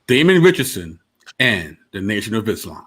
Damon Richardson and the Nation of Islam.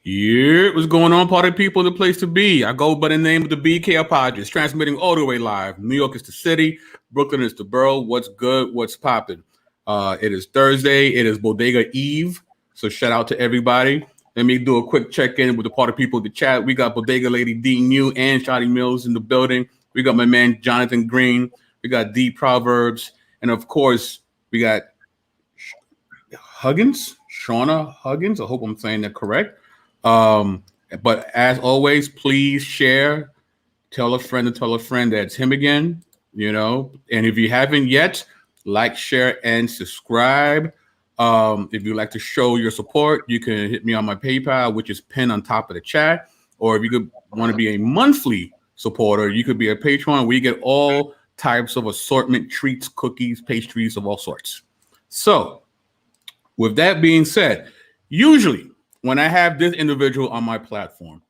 Yeah, what's going on, party people? The place to be. I go by the name of the BK Apologetics, transmitting all the way live. New York is the city, Brooklyn is the borough. What's good? What's popping? It is Thursday. It is Bodega Eve. So shout out to everybody. Let me do a quick check-in with the party people in the chat. We got Bodega Lady Dean New and Shotty Mills in the building. We got my man Jonathan Green. We got D Proverbs, and of course we got Shauna Huggins. I hope I'm saying that correct. But as always, please share, tell a friend that it's him again, and if you haven't yet, like, share, and subscribe. If you'd like to show your support, you can hit me on my PayPal, which is pinned on top of the chat, or if you could want to be a monthly supporter, you could be a Patreon where you get all types of assortment, treats, cookies, pastries of all sorts. So with that being said, usually when I have this individual on my platform,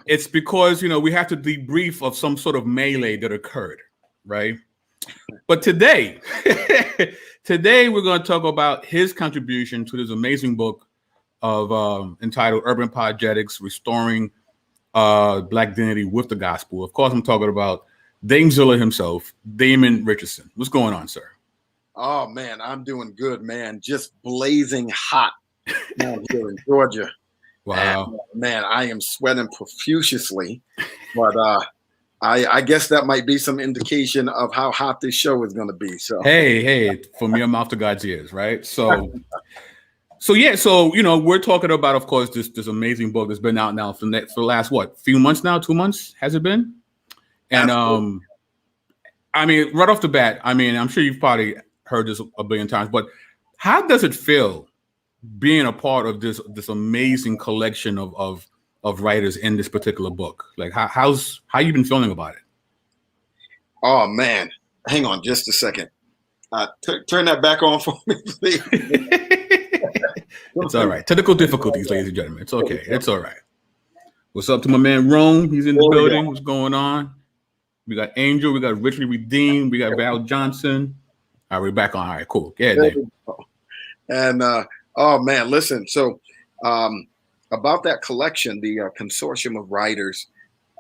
it's because, we have to debrief of some sort of melee that occurred, right? But today we're going to talk about his contribution to this amazing book of entitled Urban Apologetics, Restoring Black Identity with the Gospel. Of course, I'm talking about Damezilla himself, Damon Richardson. What's going on, sir? Oh, man, I'm doing good, man. Just blazing hot down here in Georgia. Wow. And, man, I am sweating profusely, but I guess that might be some indication of how hot this show is going to be. So hey, from your mouth to God's ears, right? So we're talking about, of course, this amazing book that's been out now for the last few months now, 2 months has it been? And right off the bat, I'm sure you've probably heard this a billion times, but how does it feel being a part of this amazing collection of writers in this particular book? Like, how you been feeling about it? Oh, man, hang on just a second. Turn that back on for me, please. It's all right. Technical difficulties, ladies and gentlemen. It's okay. It's all right. What's up to my man Rome? He's in the building. What's going on? We got Angel. We got Richly Redeemed. We got Val Johnson. All right, we're back on. All right, cool. Yeah, Dave. And oh, man, listen. So about that collection, the consortium of writers,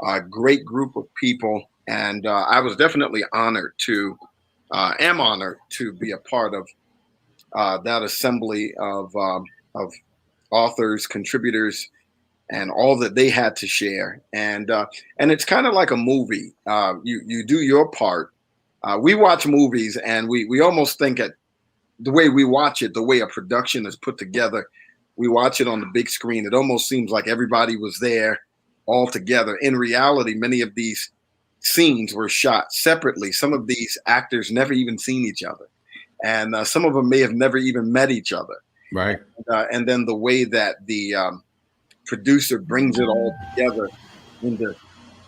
a great group of people. And I was definitely am honored to be a part of that assembly of authors, contributors, and all that they had to share. And it's kind of like a movie. You do your part. We watch movies and we almost think at the way we watch it, the way a production is put together, we watch it on the big screen. It almost seems like everybody was there all together. In reality, many of these scenes were shot separately. Some of these actors never even seen each other. And some of them may have never even met each other. Right. And then the way that the producer brings it all together into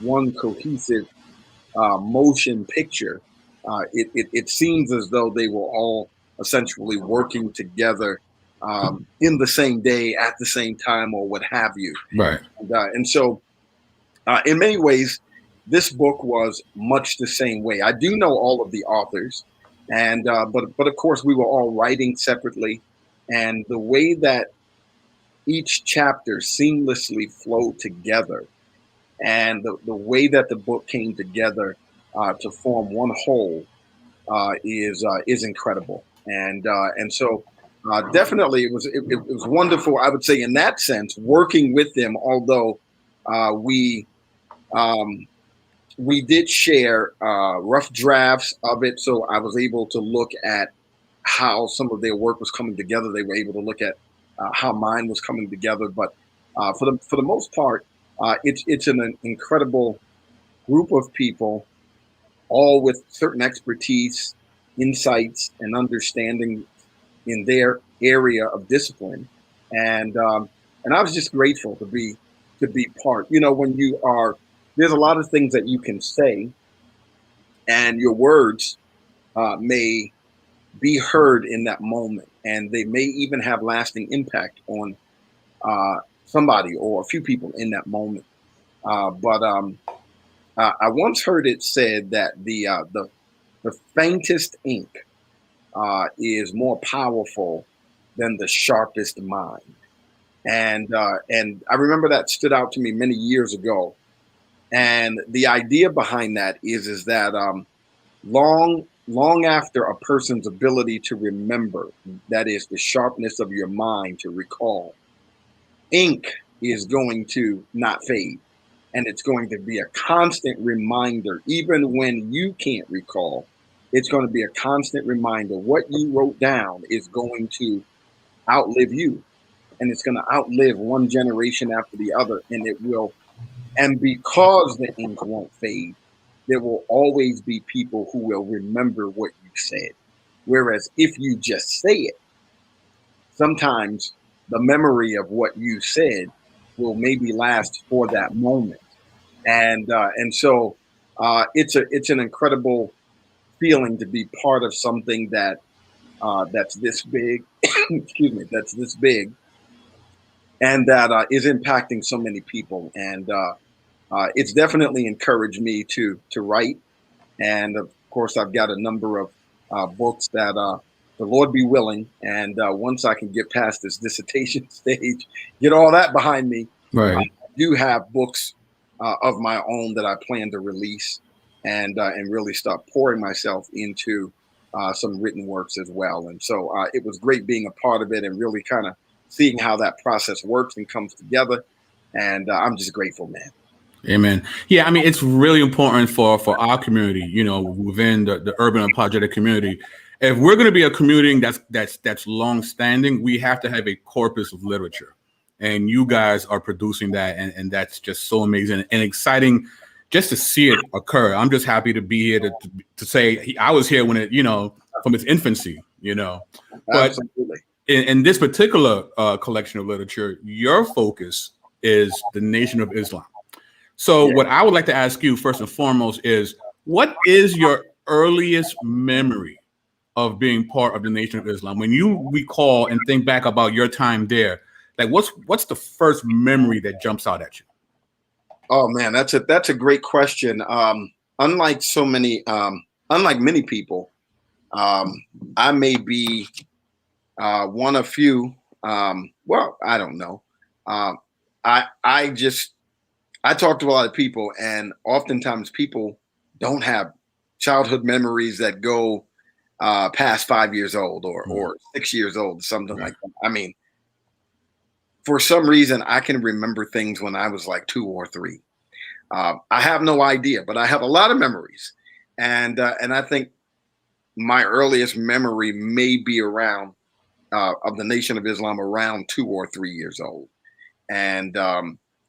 one cohesive motion picture, it seems as though they were all essentially working together in the same day at the same time or what have you. Right. And so in many ways, this book was much the same way. I do know all of the authors, and but of course we were all writing separately, and the way that each chapter seamlessly flowed together and the way that the book came together to form one whole is incredible. And so definitely it was wonderful, I would say, in that sense, working with them, although we did share rough drafts of it. So I was able to look at how some of their work was coming together. They were able to look at how mine was coming together. But for the most part, it's an incredible group of people, all with certain expertise, insights, and understanding in their area of discipline. And I was just grateful to be to be part. You know, when you are, there's a lot of things that you can say, and your words may be heard in that moment, and they may even have lasting impact on somebody or a few people in that moment. But I once heard it said that the faintest ink is more powerful than the sharpest mind. And I remember that stood out to me many years ago. And the idea behind that is that long after a person's ability to remember, that is the sharpness of your mind to recall, ink is going to not fade. And it's going to be a constant reminder, even when you can't recall. It's going to be a constant reminder. What you wrote down is going to outlive you, and it's going to outlive one generation after the other, and it will. And because the ink won't fade, there will always be people who will remember what you said. Whereas if you just say it, sometimes the memory of what you said will maybe last for that moment. And so it's an incredible feeling to be part of something that that's this big, excuse me, that's this big, and that is impacting so many people. And it's definitely encouraged me to write. And of course, I've got a number of books that the Lord be willing. And once I can get past this dissertation stage, get all that behind me, Right. I do have books of my own that I plan to release, and really start pouring myself into some written works as well. And so it was great being a part of it and really kind of seeing how that process works and comes together. And I'm just grateful, man. Amen. Yeah, I mean, it's really important for our community, you know, within the urban apologetic community. If we're going to be a community that's long standing, we have to have a corpus of literature, and you guys are producing that, and that's just so amazing and exciting just to see it occur. I'm just happy to be here to say I was here when it, you know, from its infancy, you know. But Absolutely. in this particular collection of literature, your focus is the Nation of Islam. So what I would like to ask you first and foremost is, what is your earliest memory of being part of the Nation of Islam? When you recall and think back about your time there, like what's the first memory that jumps out at you? Oh man, that's a great question. Unlike so many, unlike many people, I may be one of few. Well, I don't know. I just I talk to a lot of people, and oftentimes people don't have childhood memories that go past 5 years old or 6 years old, something like that. I mean, for some reason, I can remember things when I was like 2 or 3. I have no idea, but I have a lot of memories, and I think my earliest memory may be around of the Nation of Islam around 2 or 3 years old, and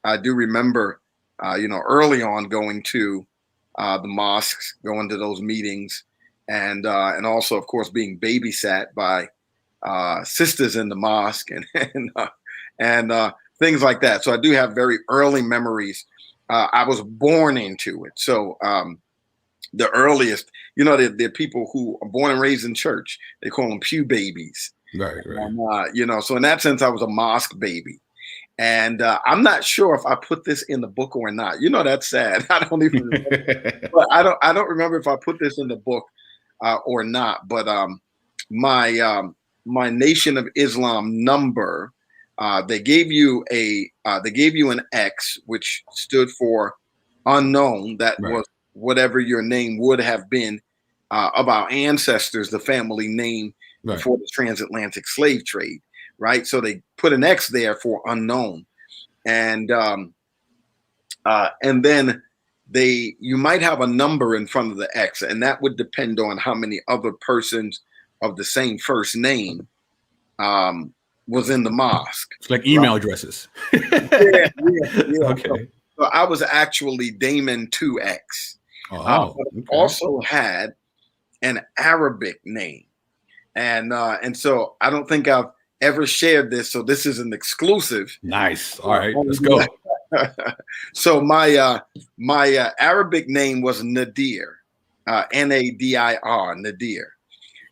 I do remember, early on going to the mosques, going to those meetings, and also, of course, being babysat by sisters in the mosque and things like that. So I do have very early memories. I was born into it. So the earliest, they're people who are born and raised in church. They call them pew babies. Right. So in that sense, I was a mosque baby. And I'm not sure if I put this in the book or not. That's sad. I don't even remember. But I don't remember if I put this in the book or not. But my Nation of Islam number, they gave you an X, which stood for unknown. That was whatever your name would have been of our ancestors, the family name before the transatlantic slave trade. Right. So they put an X there for unknown. And then you might have a number in front of the X, and that would depend on how many other persons of the same first name was in the mosque. It's like email addresses. Yeah. Okay. So I was actually Damon 2X. But also had an Arabic name. And so I don't think I've ever shared this, so this is an exclusive. Nice. All right, let's go. So my Arabic name was Nadir, Nadir, Nadir,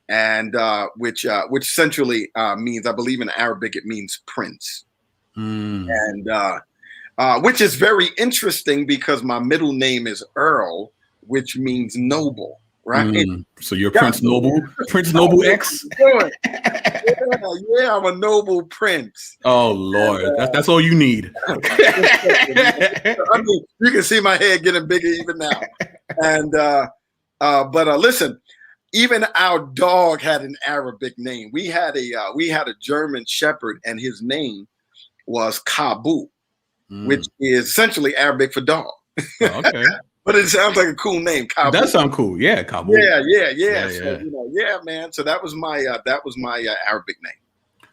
and which essentially means, I believe in Arabic, it means prince, and which is very interesting because my middle name is Earl, which means noble, right? So you're Prince Noble, Prince Noble X. Yeah, I'm a noble prince. Oh Lord, and, that's all you need. I mean, you can see my head getting bigger even now. And but listen, even our dog had an Arabic name. We had a German Shepherd, and his name was Kabul, which is essentially Arabic for dog. Okay. But it sounds like a cool name. Kabul. That sounds cool. Yeah, Kabul. Yeah. So, man. So that was my Arabic name.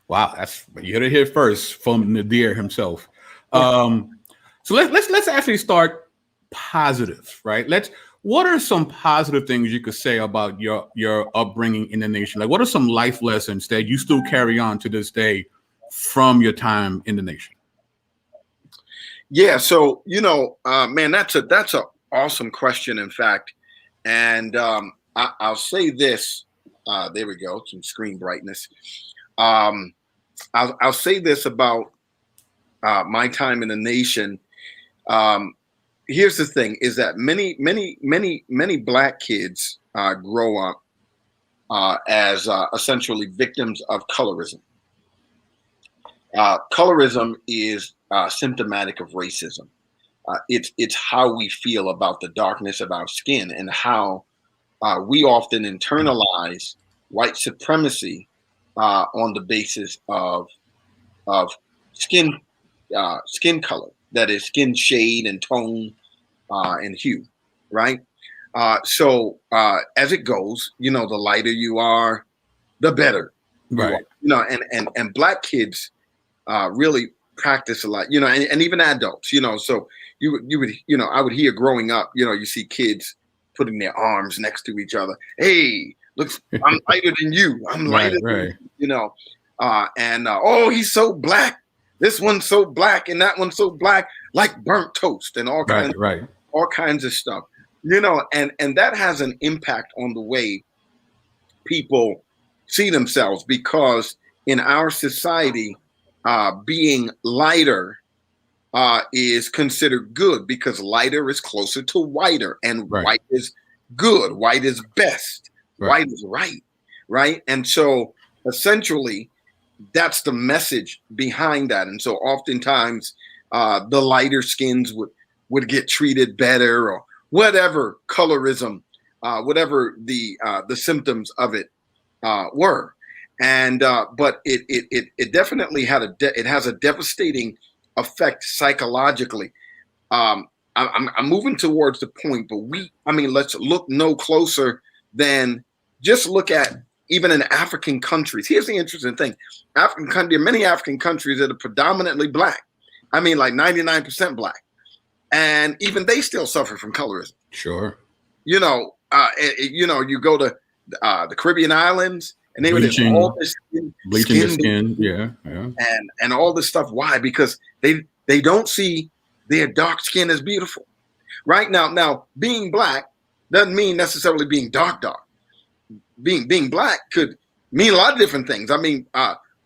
Wow, that's, you heard it here first from Nadir himself. So let's actually start positive, right? What are some positive things you could say about your upbringing in the nation? Like, what are some life lessons that you still carry on to this day from your time in the nation? Yeah, so man, that's a awesome question, in fact, and I'll say this. There we go, some screen brightness. I'll say this about my time in the nation. Here's the thing: is that many Black kids grow up as essentially victims of colorism. Colorism is symptomatic of racism. It's how we feel about the darkness of our skin, and how we often internalize white supremacy on the basis of skin color, that is, skin shade and tone and hue, right? So as it goes, the lighter you are, the better, right? And Black kids really practice a lot, and even adults, so you would, I would hear growing up, you see kids putting their arms next to each other. Hey, look, I'm lighter than you. I'm lighter than you, oh, he's so black. This one's so black and that one's so black, like burnt toast and all kinds of stuff, and that has an impact on the way people see themselves, because in our society, being lighter is considered good, because lighter is closer to whiter, and white is good. White is best. White is right? And so essentially, that's the message behind that. And so oftentimes, the lighter skins would get treated better, or whatever colorism, whatever the symptoms of it were. And but it definitely it has a devastating effect psychologically. I'm moving towards the point, but let's look no closer than just look at even in African countries. Here's the interesting thing: many African countries that are predominantly Black. Like 99% Black, and even they still suffer from colorism. Sure. You go to the Caribbean islands, and they bleaching, all this bleaching the skin, yeah, and all this stuff. Why? Because they don't see their dark skin as beautiful. Right now, being Black doesn't mean necessarily being dark. Being Black could mean a lot of different things.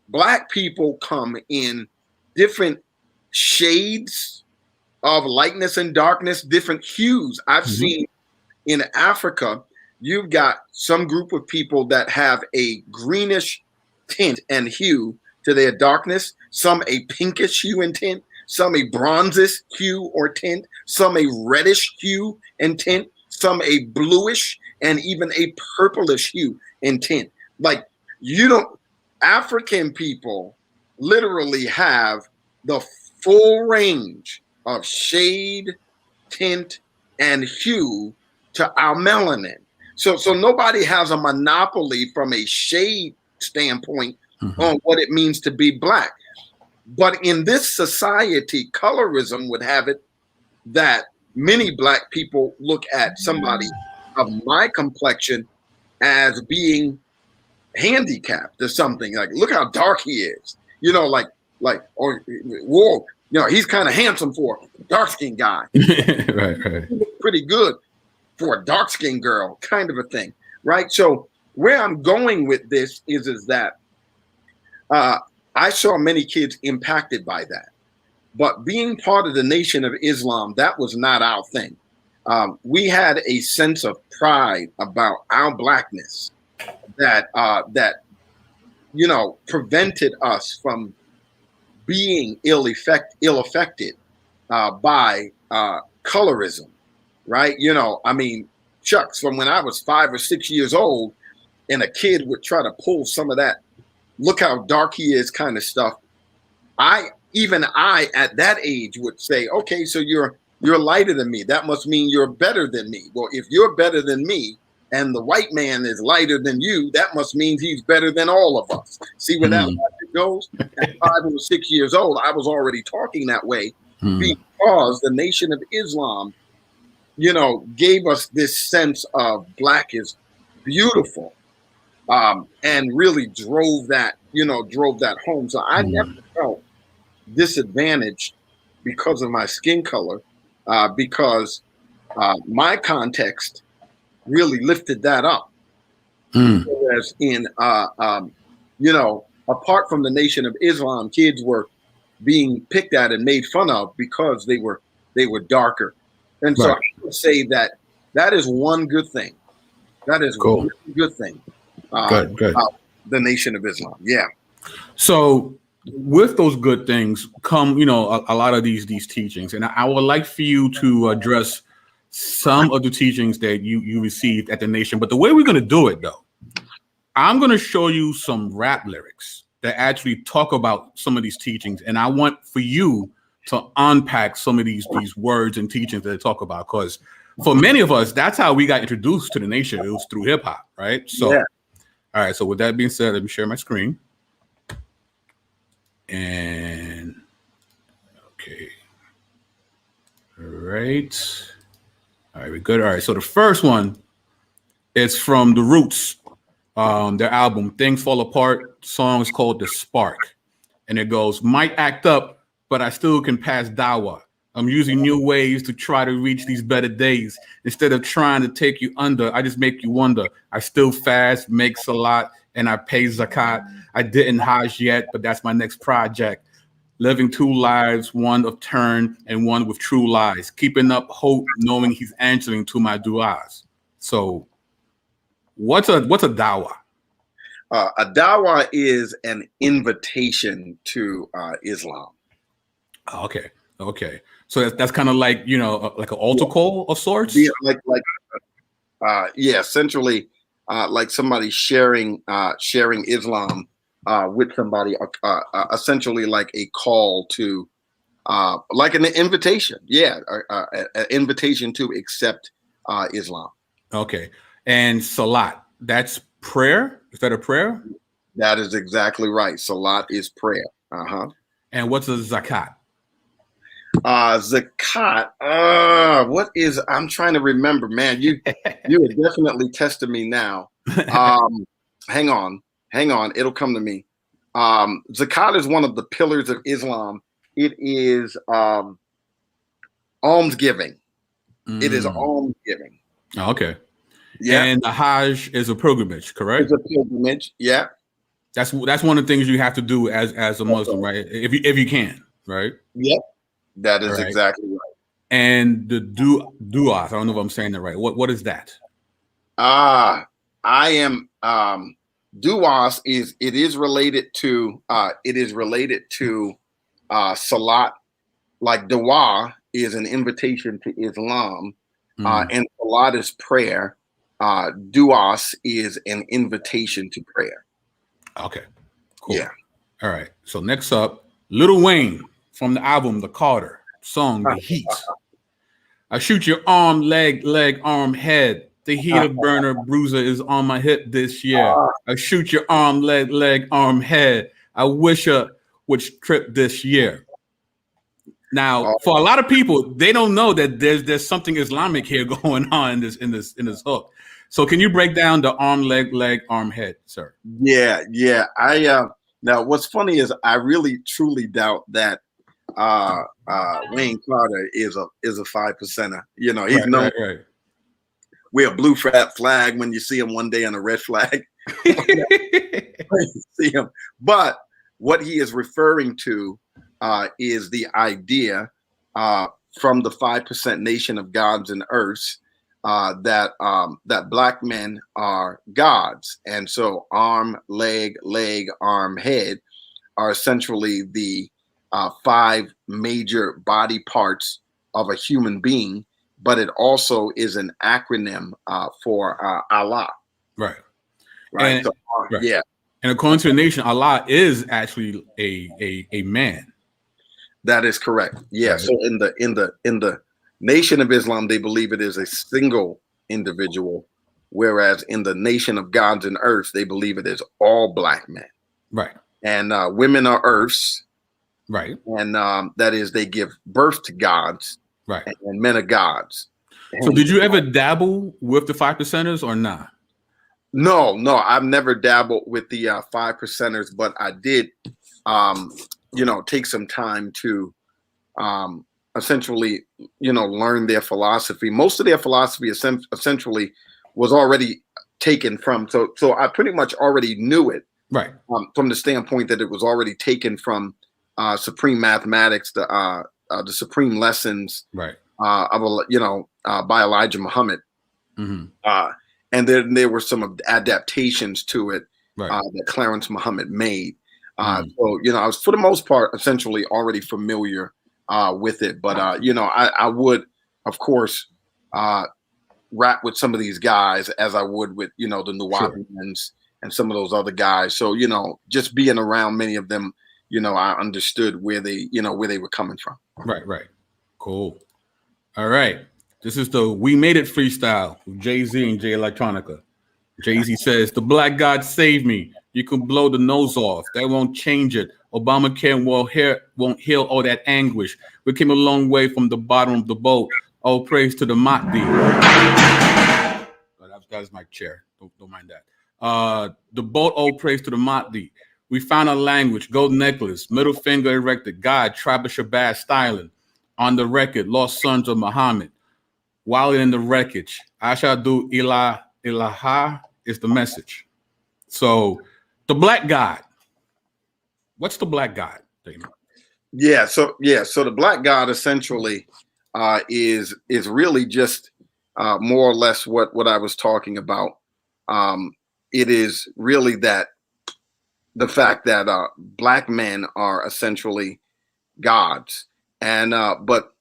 Black people come in different shades of lightness and darkness, different hues. I've seen in Africa, you've got some group of people that have a greenish tint and hue to their darkness, some a pinkish hue and tint, some a bronzish hue or tint, some a reddish hue and tint, some a bluish, and even a purplish hue and tint. African people literally have the full range of shade, tint, and hue to our melanin. So nobody has a monopoly from a shade standpoint on what it means to be Black. But in this society, colorism would have it that many Black people look at somebody of my complexion as being handicapped or something. Like, look how dark he is. Or whoa, You know, he's kind of handsome for a dark-skinned guy. Right. Pretty good for a dark-skinned girl, kind of a thing, right? So where I'm going with this is that I saw many kids impacted by that. But being part of the Nation of Islam, that was not our thing. We had a sense of pride about our blackness that you know, prevented us from being ill affected by colorism, right? You know, I mean, shucks, from when I was 5 or 6 years old, and a kid would try to pull some of that, look how dark he is kind of stuff. Even I at that age would say, okay, so you're lighter than me. That must mean you're better than me. Well, if you're better than me and the white man is lighter than you, that must mean he's better than all of us. See where that logic goes? At 5 or 6 years old, I was already talking that way because the Nation of Islam, you know, gave us this sense of black is beautiful, and really drove that home. So I never felt disadvantaged because of my skin color, because my context really lifted that up. Whereas in you know, apart from the Nation of Islam, kids were being picked at and made fun of because they were darker. And so I would say that is one good thing. That is cool. One good thing. Good. The Nation of Islam. Yeah. So with those good things come, you know, a lot of these teachings, and I would like for you to address some of the teachings that you received at the Nation. But the way we're going to do it, though, I'm going to show you some rap lyrics that actually talk about some of these teachings, and I want for you to unpack some of these words and teachings that they talk about, because for many of us, that's how we got introduced to the Nation. It was through hip hop, right? So, yeah. All right. So with that being said, let me share my screen. And okay. All right. All right, we're good. All right. So the first one is from The Roots, their album Things Fall Apart. The song is called The Spark. And it goes, might act up, but I still can pass dawah. I'm using new ways to try to reach these better days. Instead of trying to take you under, I just make you wonder. I still fast, make salat, and I pay zakat. I didn't Hajj yet, but that's my next project. Living 2 lives, one of turn and one with true lies. Keeping up hope, knowing he's answering to my du'as. So what's a dawah? A dawah is an invitation to Islam. Okay. So that's kind of like, you know, like an altar call of sorts. Yeah, essentially, like somebody sharing Islam with somebody, essentially like a call to, like an invitation. Yeah, an invitation to accept Islam. Okay, and salat, that's prayer. Is that a prayer? That is exactly right. Salat is prayer. And what's a zakat? Zakat. What is? I'm trying to remember, man. You are definitely testing me now. Hang on. It'll come to me. Zakat is one of the pillars of Islam. It is almsgiving. It is almsgiving. Okay. Yeah. And the Hajj is a pilgrimage, correct? It's a pilgrimage. Yeah. That's one of the things you have to do as a Muslim, right? If you can, right? Yep. That is exactly right. And the du'as, I don't know if I'm saying that right. What is that? I am du'as is related to salat. Like dua is an invitation to Islam, and salat is prayer. Du'as is an invitation to prayer. Okay, cool. Yeah. All right. So next up, Lil Wayne from the album The Carter song The Heat. I shoot your arm, leg, arm, head. The heater burner bruiser is on my hip this year. I shoot your arm, leg, arm, head. I wish I would trip this year. Now, for a lot of people, they don't know that there's something Islamic here going on in this hook. So can you break down the arm, leg, arm, head, sir? Yeah. I now what's funny is I really truly doubt that Wayne Carter is a 5%er. You know, he's Right, known right, right. wear a blue flag when you see him one day and a red flag. See him. But what he is referring to is the idea from the 5% nation of gods and earths that black men are gods. And so arm, leg, arm, head are essentially the 5 major body parts of a human being, but it also is an acronym for Allah. Right. Right. And So, right. yeah. And according to the nation, Allah is actually a man. That is correct. Yeah. Right. So in the Nation of Islam, they believe it is a single individual, whereas in the Nation of Gods and Earths, they believe it is all black men. Right. And women are earths. Right. And that is, they give birth to gods. Right. And men are gods. So did you ever dabble with the 5%ers or not? No, I've never dabbled with the 5%ers, but I did, take some time to essentially, learn their philosophy. Most of their philosophy essentially was already taken from. So I pretty much already knew it, right, from the standpoint that it was already taken from Supreme Mathematics, the Supreme Lessons, right, by Elijah Muhammad. Mm-hmm. And then there were some adaptations to it right, that Clarence Muhammad made. So, I was for the most part essentially already familiar with it. But, I would, of course, rap with some of these guys as I would with, the Nuwapians and some of those other guys. So, just being around many of them, I understood where they were coming from. Right, right. Cool. All right. This is the We Made It freestyle with Jay-Z and Jay Electronica. Jay-Z says, the black God saved me. You can blow the nose off. That won't change it. Obamacare won't heal all that anguish. We came a long way from the bottom of the boat. All praise to the Mahdi. That's my chair. Don't mind that. The boat, all praise to the Mahdi. We found a language, gold necklace, middle finger erected, God, tribe of Shabazz styling. On the record, lost sons of Muhammad. While in the wreckage, Ashadu ilaha is the message. So the black God. What's the black God, Damon? Yeah. So the black God essentially is really just more or less what I was talking about. It is really that the fact that black men are essentially gods, and but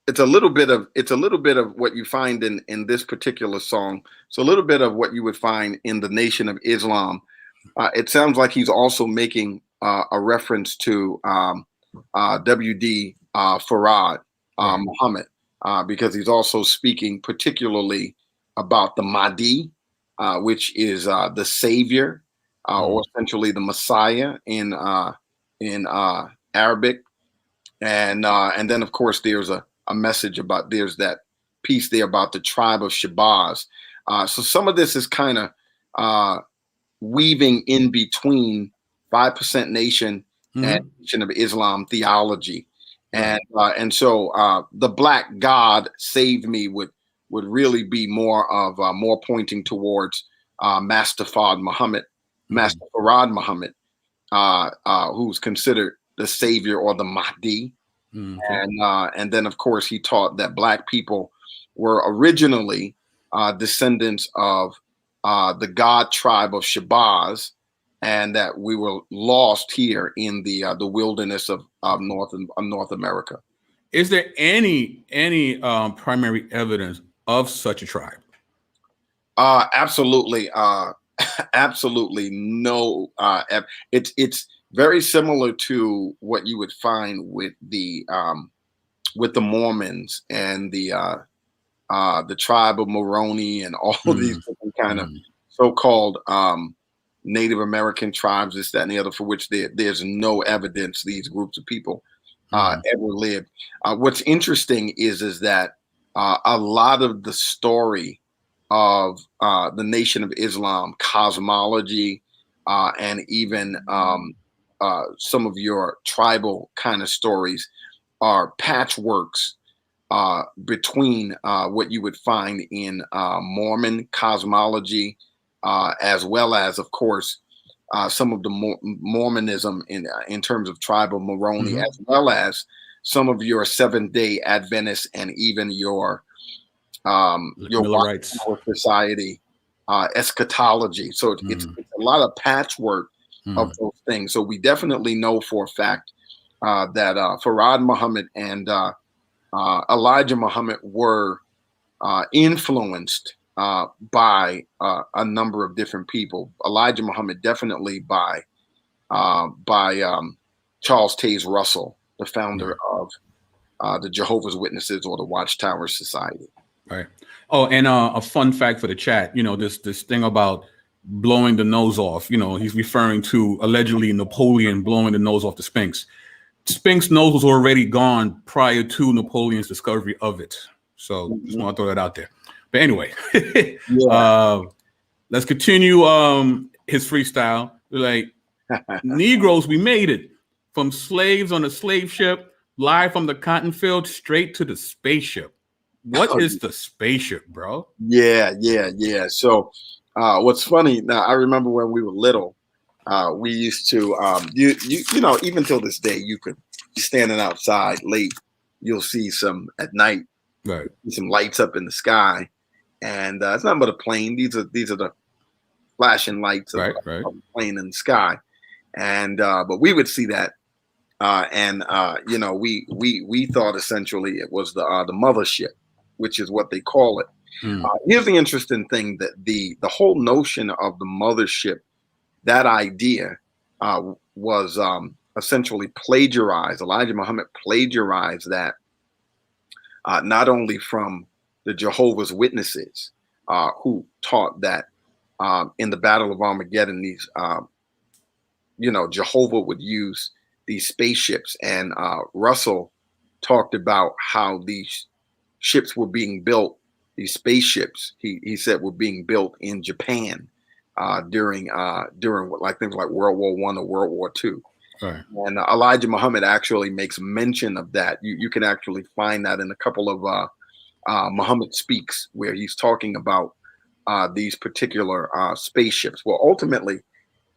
it's a little bit of what you find in this particular song. So a little bit of what you would find in the Nation of Islam. It sounds like he's also making a reference to W.D. Farad Muhammad, because he's also speaking particularly about the Mahdi, which is the savior, or essentially the Messiah in Arabic, and then of course there's a message about, there's that piece there about the tribe of Shabazz. So some of this is kind of weaving in between 5% Nation and Nation of Islam theology, and so the black God saved me would really be more pointing towards Master Farad Muhammad, who's considered the savior or the Mahdi. And then, of course, he taught that black people were originally descendants of the God tribe of Shabazz, and that we were lost here in the wilderness of North America. Is there any primary evidence of such a tribe? Absolutely, absolutely no. It's very similar to what you would find with the Mormons and the tribe of Moroni and all of these different kind of so-called Native American tribes, this, that, and the other, for which there's no evidence these groups of people ever lived. What's interesting is that a lot of the story of the Nation of Islam, cosmology, and even some of your tribal kind of stories are patchworks between what you would find in Mormon cosmology, as well as, of course, some of the Mormonism in terms of tribal Moroni, Mhm. as well as some of your Seventh-day Adventists and even your Millerites. Watchtower Society eschatology. So it's a lot of patchwork of those things. So we definitely know for a fact that Farad Muhammad and Elijah Muhammad were influenced by a number of different people. Elijah Muhammad definitely by Charles Taze Russell, the founder of the Jehovah's Witnesses or the Watchtower Society. Right. Oh, and a fun fact for the chat, this thing about blowing the nose off, he's referring to allegedly Napoleon blowing the nose off the Sphinx. Sphinx nose was already gone prior to Napoleon's discovery of it. So just want to throw that out there. But anyway, let's continue his freestyle. Like, Negroes, we made it. From slaves on a slave ship, live from the cotton field, straight to the spaceship. What is the spaceship, bro? Yeah. So what's funny now, I remember when we were little, we used to even till this day, you could be standing outside late, you'll see some at night, right, some lights up in the sky, and it's nothing but a plane. These are the flashing lights of a plane in the sky, and but we would see that, and we thought essentially it was the mothership, which is what they call it. Here's the interesting thing, that the whole notion of the mothership, that idea was essentially plagiarized. Elijah Muhammad plagiarized that not only from the Jehovah's Witnesses, who taught that in the Battle of Armageddon, these Jehovah would use these spaceships, and Russell talked about how these ships were being built. These spaceships, he said, were being built in Japan during like things like World War I or World War II. Right. And Elijah Muhammad actually makes mention of that. You can actually find that in a couple of Muhammad Speaks, where he's talking about these particular spaceships. Well, ultimately,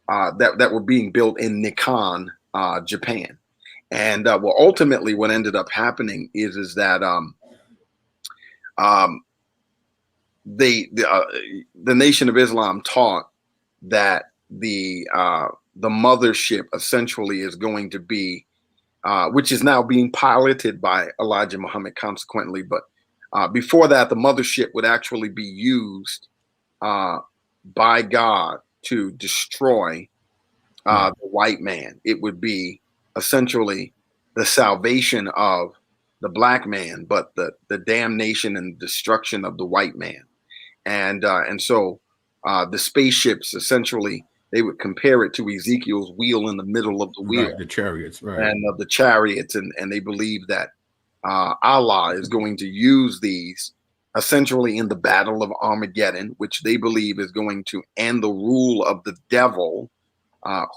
that were being built in Nikon, Japan. And well, ultimately, what ended up happening is that the Nation of Islam taught that the mothership essentially is going to be, which is now being piloted by Elijah Muhammad, consequently. But before that, the mothership would actually be used by God to destroy the white man. It would be essentially the salvation of the black man, but the damnation and destruction of the white man. And so the spaceships, essentially, they would compare it to Ezekiel's wheel in the middle of the wheel, right, the chariots, right, and the chariots, and they believe that Allah is going to use these essentially in the Battle of Armageddon, which they believe is going to end the rule of the devil,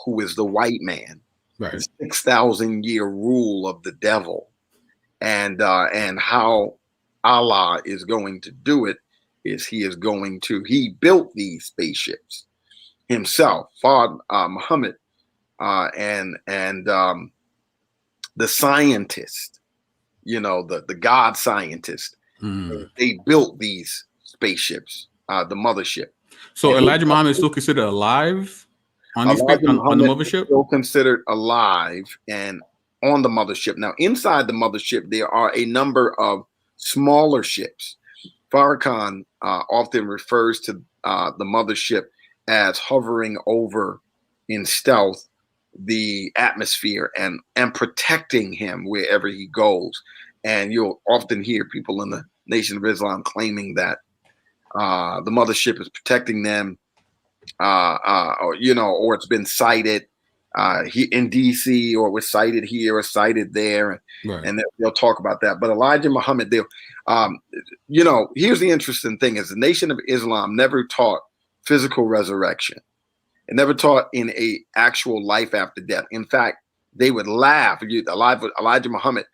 who is the white man, right, the 6,000-year rule of the devil, and how Allah is going to do it is he built these spaceships himself, Muhammad, and the scientist, the God scientist, they built these spaceships, the mothership. So Elijah Muhammad is still considered alive on the mothership? Still considered alive and on the mothership. Now, inside the mothership, there are a number of smaller ships. Farrakhan often refers to the mothership as hovering over in stealth the atmosphere and protecting him wherever he goes. And you'll often hear people in the Nation of Islam claiming that the mothership is protecting them, or it's been sighted in DC, or was sighted here or sighted there, and they'll talk about that. But Elijah Muhammad, here's the interesting thing: is the Nation of Islam never taught physical resurrection. It never taught in a actual life after death. In fact, they would laugh. Elijah Muhammad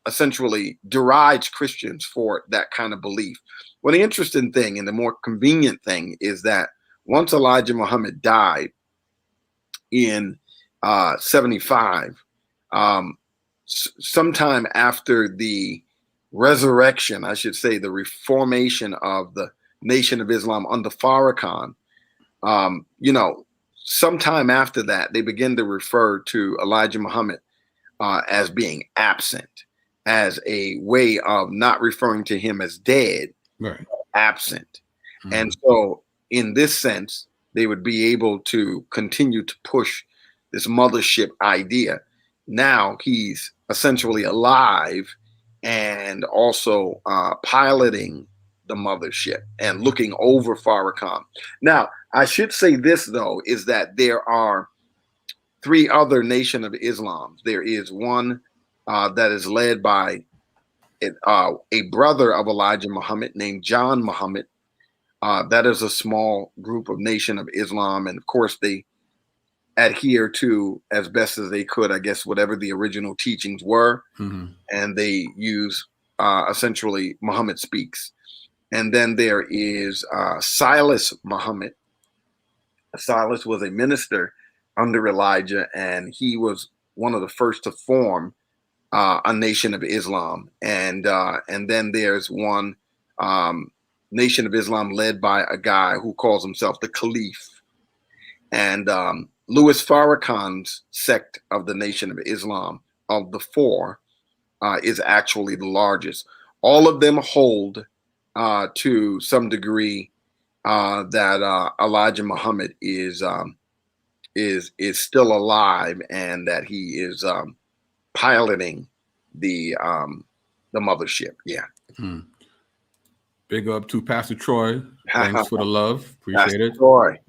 essentially derides Christians for that kind of belief. Well, the interesting thing and the more convenient thing is that once Elijah Muhammad died in 75, sometime after the resurrection, I should say, the reformation of the Nation of Islam under Farrakhan, sometime after that, they begin to refer to Elijah Muhammad as being absent, as a way of not referring to him as dead, right, absent. mm-hmm. And so, in this sense, they would be able to continue to push this mothership idea. Now he's essentially alive and also piloting the mothership and looking over Farrakhan. Now, I should say this, though, is that there are 3 other Nation of Islams. There is one that is led by a brother of Elijah Muhammad named John Muhammad. That is a small group of Nation of Islam. And of course, they adhere to, as best as they could, I guess, whatever the original teachings were. Mm-hmm. And they use essentially Muhammad speaks. And then there is Silas Muhammad. Silas was a minister under Elijah, and he was one of the first to form a Nation of Islam. And then there's one Nation of Islam led by a guy who calls himself the Caliph. And Louis Farrakhan's sect of the Nation of Islam, of the 4, is actually the largest. All of them hold to some degree that Elijah Muhammad is still alive, and that he is piloting the mothership. Yeah. Mm. Big up to Pastor Troy. Thanks for the love. Appreciate Pastor it. Troy.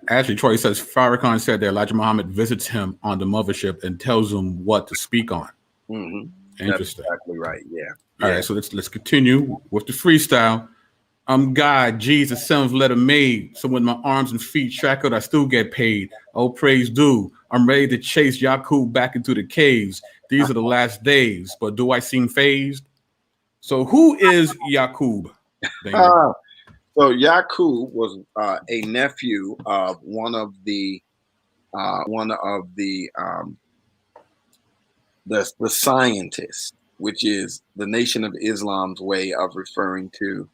Actually, Troy says Farrakhan said that Elijah Muhammad visits him on the mothership and tells him what to speak on. Mm-hmm. Interesting. That's exactly right. Yeah. All right, so let's continue with the freestyle. I'm God, Jesus, 7th letter made. So when my arms and feet shackled, I still get paid. Oh, praise due. I'm ready to chase Yakub back into the caves. These are the last days, but do I seem phased? So who is Yakub? So Yakub was a nephew of one of the scientists, which is the Nation of Islam's way of referring to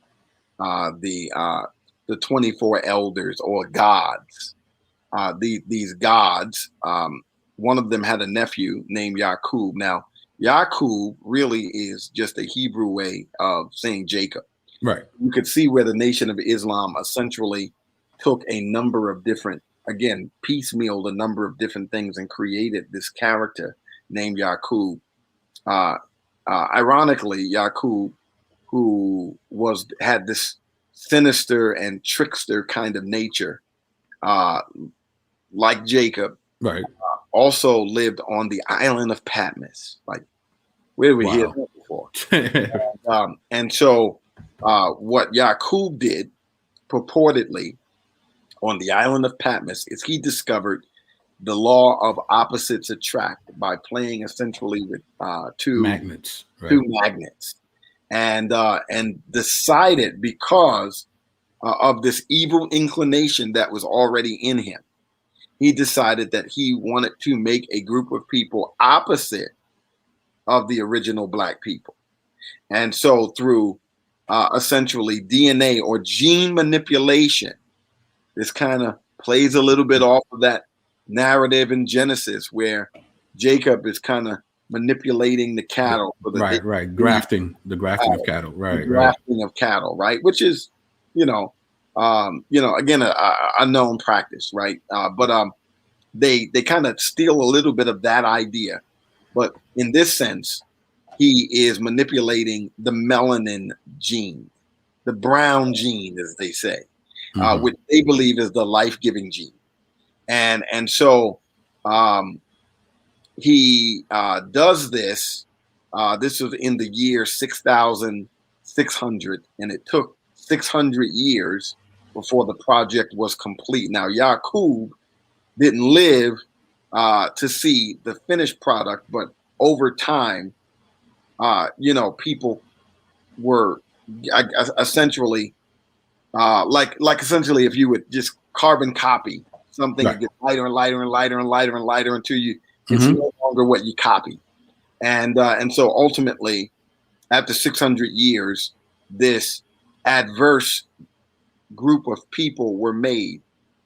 the 24 elders or gods. These gods, one of them had a nephew named Yakub. Now, Yakub really is just a Hebrew way of saying Jacob. Right. You could see where the Nation of Islam essentially took a number of different, again, piecemealed a number of different things and created this character named Yakub. Ironically, Yakub, who had this sinister and trickster kind of nature, like Jacob, right, also lived on the island of Patmos. Like, where did we hear that before? And so what Yakub did purportedly on the island of Patmos is he discovered the law of opposites attract by playing essentially with two magnets, and decided, because of this evil inclination that was already in him, he decided that he wanted to make a group of people opposite of the original black people. And so through essentially DNA or gene manipulation, this kind of plays a little bit off of that narrative in Genesis where Jacob is kind of manipulating the cattle for the grafting of cattle, grafting of cattle, right? Which is, again, a known practice, right? But they kind of steal a little bit of that idea, but in this sense, he is manipulating the melanin gene, the brown gene, as they say, which they believe is the life-giving gene, and so he does this. This was in the year 6,600, and it took 600 years before the project was complete. Now, Yakub didn't live to see the finished product, but over time, people were essentially essentially if you would just carbon copy something, Right. it gets lighter and lighter and lighter and lighter and lighter until it's Mm-hmm. no longer what you copy. And so ultimately, after 600 years, this adverse group of people were made.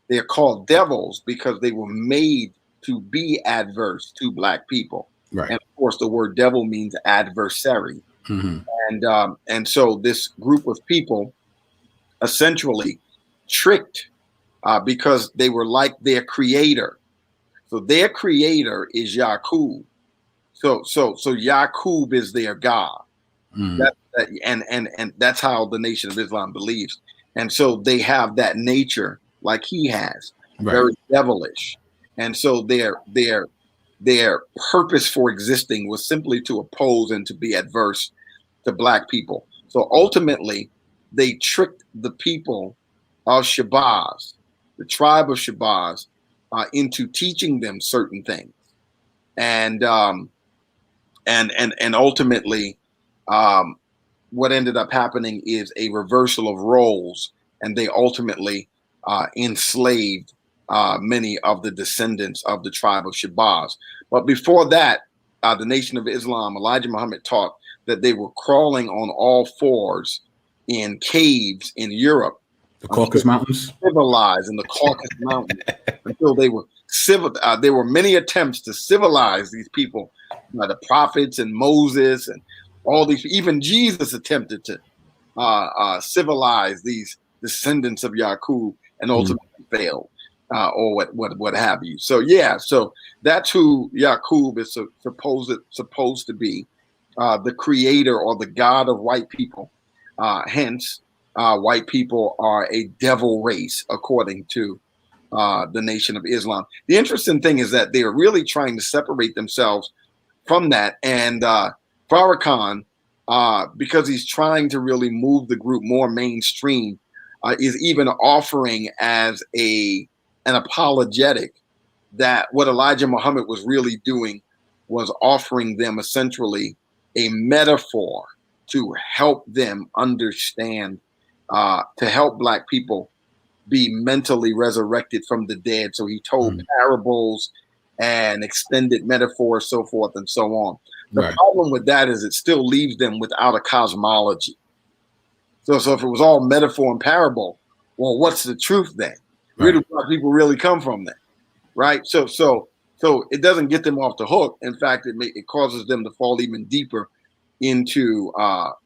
They're called devils because they were made to be adverse to Black people. Right. And of course, the word devil means adversary. Mm-hmm. And so this group of people essentially tricked because they were like their creator. So their creator is Yakub. So Yakub is their God. Mm-hmm. And that's how the Nation of Islam believes. And so they have that nature like he has, Right. very devilish. And so their purpose for existing was simply to oppose and to be adverse to Black people. So ultimately, they tricked the people of Shabazz, the tribe of Shabazz, into teaching them certain things, and ultimately, what ended up happening is a reversal of roles, and they ultimately enslaved many of the descendants of the tribe of Shabazz. But before that, the Nation of Islam, Elijah Muhammad taught that they were crawling on all fours in caves in Europe. The Caucasus Mountains. Civilized in the Caucasus Mountains until they were civil. There were many attempts to civilize these people, the prophets and Moses and all these. Even Jesus attempted to civilize these descendants of Yakub and ultimately failed, or what have you. So yeah, so that's who Yakub is supposed to be, the creator or the God of white people. Hence, white people are a devil race, according to the Nation of Islam. The interesting thing is that they're really trying to separate themselves from that. And Farrakhan, because he's trying to really move the group more mainstream, is even offering as an apologetic that what Elijah Muhammad was really doing was offering them essentially a metaphor to help them understand, to help Black people be mentally resurrected from the dead. So he told parables and extended metaphors, so forth and so on. The problem with that is it still leaves them without a cosmology. So if it was all metaphor and parable, well, what's the truth then? Where do Black people really come from then? Right? So it doesn't get them off the hook. In fact, it causes them to fall even deeper into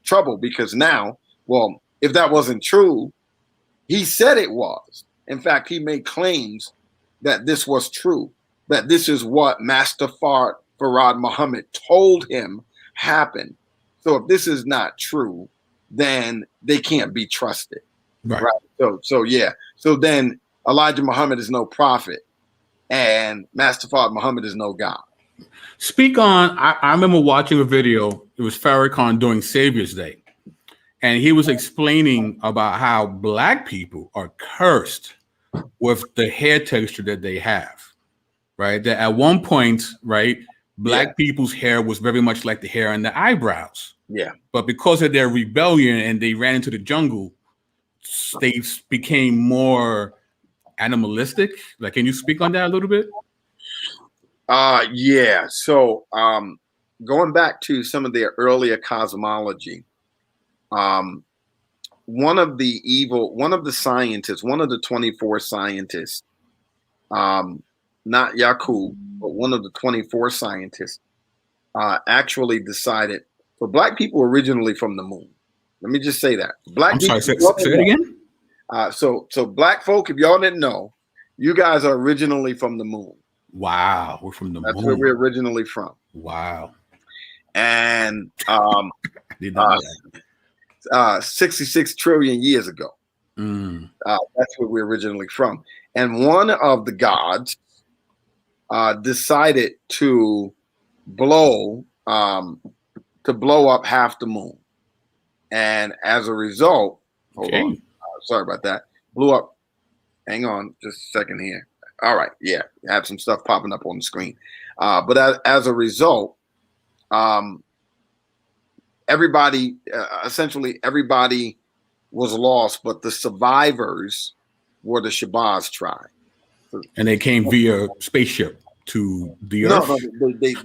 trouble, because now, well, if that wasn't true, he said it was. In fact, he made claims that this was true, that this is what Master Farad Muhammad told him happened. So if this is not true, then they can't be trusted. Right? So yeah. So then Elijah Muhammad is no prophet, and Master Farad Muhammad is no God. Speak on, I remember watching a video, it was Farrakhan doing Savior's Day. And he was explaining about how Black people are cursed with the hair texture that they have, right? That at one point, right, Black people's hair was very much like the hair on the eyebrows. Yeah. But because of their rebellion and they ran into the jungle, they became more animalistic. Like, can you speak on that a little bit? Yeah. So going back to some of their earlier cosmology, one of the scientists, one of the 24 scientists, not Yakub, but one of the 24 scientists, actually decided. So Black people were originally from the moon. Let me just say that. Black people. Say it again. So Black folk, if y'all didn't know, you guys are originally from the moon. Wow, we're from the moon. That's where we're originally from. Wow. And 66 trillion years ago. That's where we're originally from. And one of the gods decided to blow up half the moon. And as a result, hold on, sorry about that, blew up. Hang on just a second here. All right, yeah, I have some stuff popping up on the screen. But as a result, everybody, essentially everybody was lost, but the survivors were the Shabazz tribe. And they came via spaceship to the Earth. No, they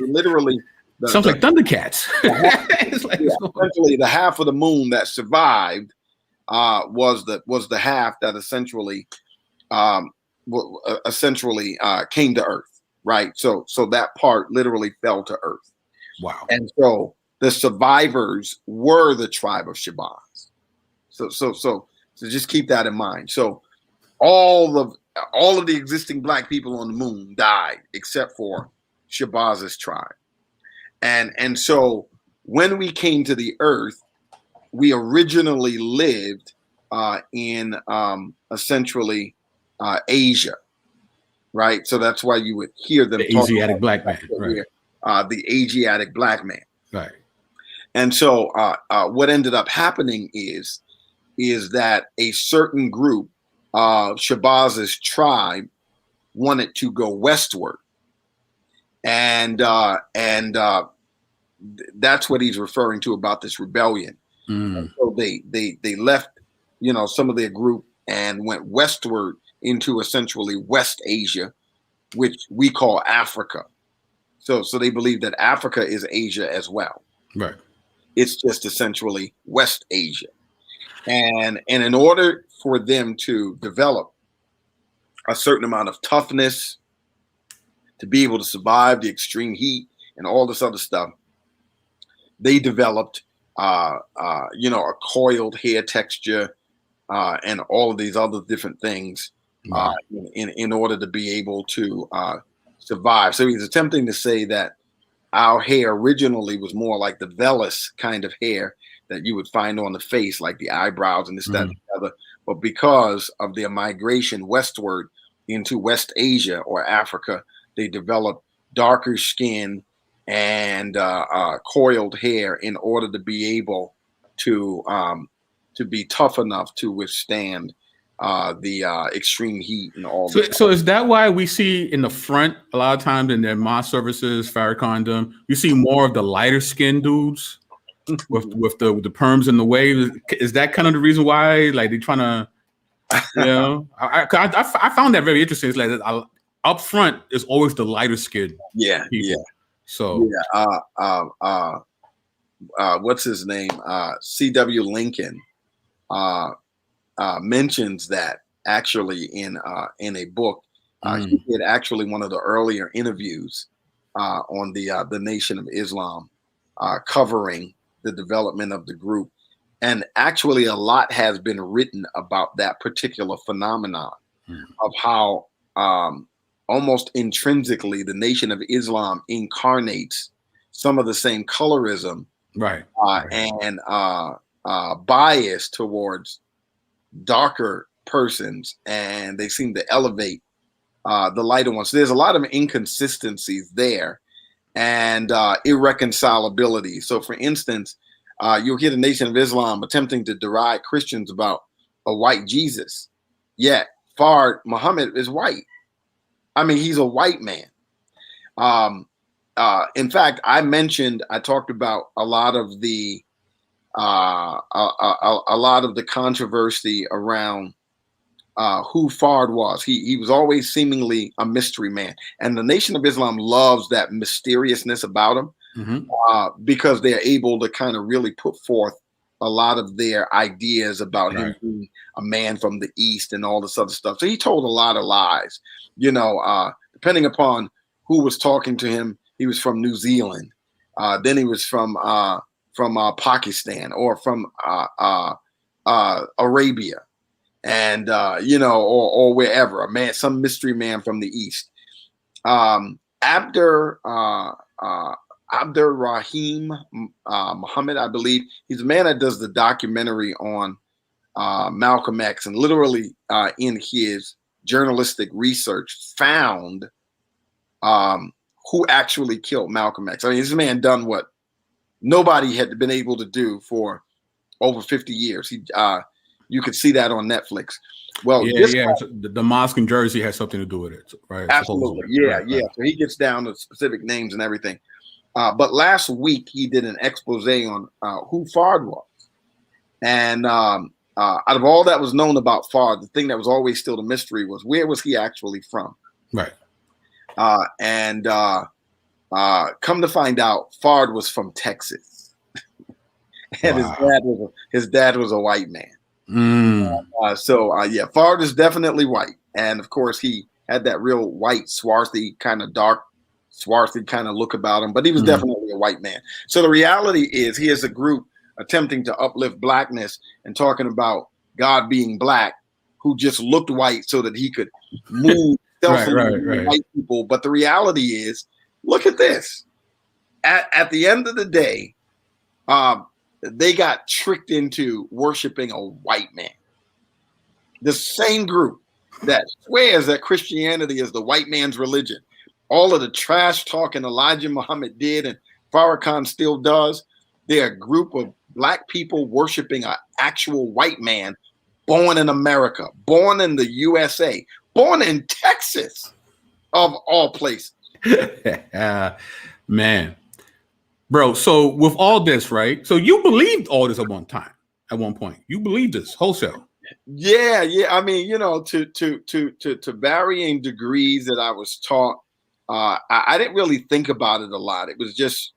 literally. Sounds like Thundercats. Essentially, the half of the moon that survived was the half that essentially came to Earth, right? So that part literally fell to Earth. Wow. And so the survivors were the tribe of Shabazz. So just keep that in mind. So all of the existing black people on the moon died except for Shabazz's tribe. And so when we came to the Earth, we originally lived in essentially Asia, right? So that's why you would hear them the Asiatic black man, right? The Asiatic black man, right? And so what ended up happening is that a certain group of Shabazz's tribe wanted to go westward, and that's what he's referring to about this rebellion. So they left, some of their group and went westward into essentially West Asia, which we call Africa. So they believe that Africa is Asia as well. Right. It's just essentially West Asia. And in order for them to develop a certain amount of toughness, to be able to survive the extreme heat and all this other stuff, they developed, a coiled hair texture and all of these other different things in order to be able to survive. So he's attempting to say that our hair originally was more like the vellus kind of hair that you would find on the face, like the eyebrows and this, that, and the other. But because of their migration westward into West Asia or Africa, they developed darker skin and coiled hair in order to be able to be tough enough to withstand the extreme heat and all. So is that why we see in the front a lot of times in their mosque services, Farrakhan, you see more of the lighter skinned dudes with the perms and the waves? Is that kind of the reason why, like, they're trying to, I found that very interesting. It's like up front is always the lighter skinned people. Yeah. So what's his name? C.W. Lincoln mentions that actually in a book. He did actually one of the earlier interviews on the Nation of Islam, covering the development of the group. And actually a lot has been written about that particular phenomenon of how almost intrinsically the Nation of Islam incarnates some of the same colorism, right, and bias towards darker persons, and they seem to elevate the lighter ones. So there's a lot of inconsistencies there and irreconcilability. So for instance, you'll hear the Nation of Islam attempting to deride Christians about a white Jesus, yet Fard Muhammad is white. I mean, he's a white man. In fact, I talked about a lot of the controversy around who Fard was. He was always seemingly a mystery man, and the Nation of Islam loves that mysteriousness about him, because they're able to kind of really put forth a lot of their ideas about him being a man from the East and all this other stuff. So he told a lot of lies, depending upon who was talking to him. He was from New Zealand. Then he was from Pakistan or from Arabia, and or wherever, some mystery man from the East. Abdur-Rahim Muhammad, I believe. He's a man that does the documentary on Malcolm X, and literally in his journalistic research found who actually killed Malcolm X. I mean, this man done what nobody had been able to do for over 50 years. You could see that on Netflix. Well, So the mosque in Jersey has something to do with it, right? Absolutely, yeah. So he gets down to specific names and everything. But last week he did an expose on who Fard was. And out of all that was known about Fard, the thing that was always still the mystery was, where was he actually from? Right. And come to find out, Fard was from Texas. And Wow. his dad was a white man. Yeah, Fard is definitely white. And of course, he had that real white, swarthy, kind of dark, swarthy kind of look about him, but he was definitely a white man. So the reality is, he is a group attempting to uplift blackness and talking about God being black, who just looked white so that he could move stealthily with white people. But the reality is, look at this. At the end of the day, they got tricked into worshiping a white man. The same group that swears that Christianity is the white man's religion. All of the trash talking Elijah Muhammad did and Farrakhan still does. They're a group of black people worshiping an actual white man born in America, born in the USA, born in Texas, of all places. Man. Bro, so with all this, right? So you believed all this at one point. You believed this wholesale. Yeah. I mean, to varying degrees that I was taught. I didn't really think about it a lot. It was just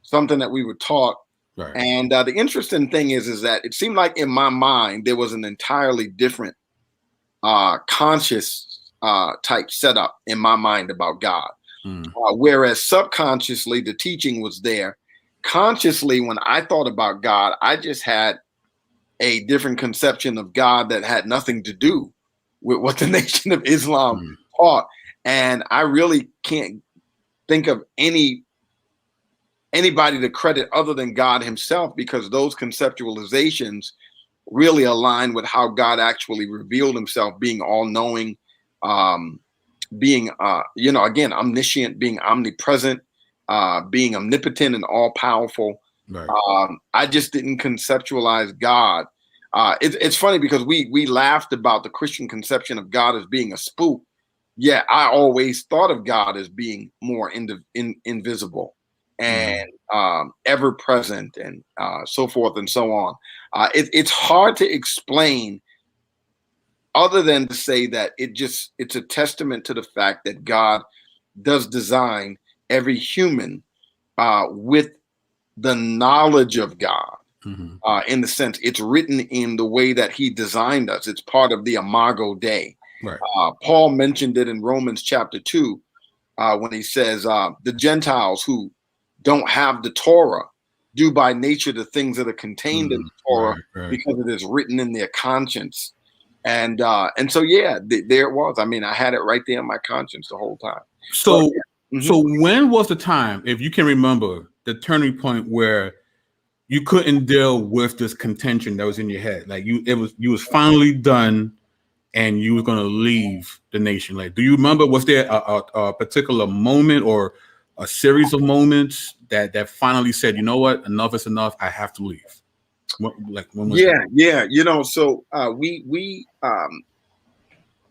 something that we were taught. Right. And the interesting thing is that it seemed like in my mind there was an entirely different conscious type setup in my mind about God. Whereas subconsciously the teaching was there. Consciously, when I thought about God, I just had a different conception of God that had nothing to do with what the Nation of Islam taught. And I really can't think of anybody to credit other than God himself, because those conceptualizations really align with how God actually revealed himself, being all-knowing, being again, omniscient, being omnipresent, being omnipotent and all-powerful. Right. I just didn't conceptualize God. It's funny because we laughed about the Christian conception of God as being a spook. Yeah, I always thought of God as being more invisible and ever present, and so forth and so on. It's hard to explain, other than to say that it's a testament to the fact that God does design every human with the knowledge of God. In the sense, it's written in the way that he designed us. It's part of the Imago Dei. Right. Paul mentioned it in Romans chapter 2 when he says the Gentiles who don't have the Torah do by nature the things that are contained in the Torah because it is written in their conscience. And so, yeah, there it was. I mean, I had it right there in my conscience the whole time. So, so when was the time, if you can remember, the turning point where you couldn't deal with this contention that was in your head? Like you was finally done, and you were going to leave the nation. Like, do you remember? Was there a particular moment or a series of moments that finally said, you know what, enough is enough, I have to leave? When was that? Yeah. So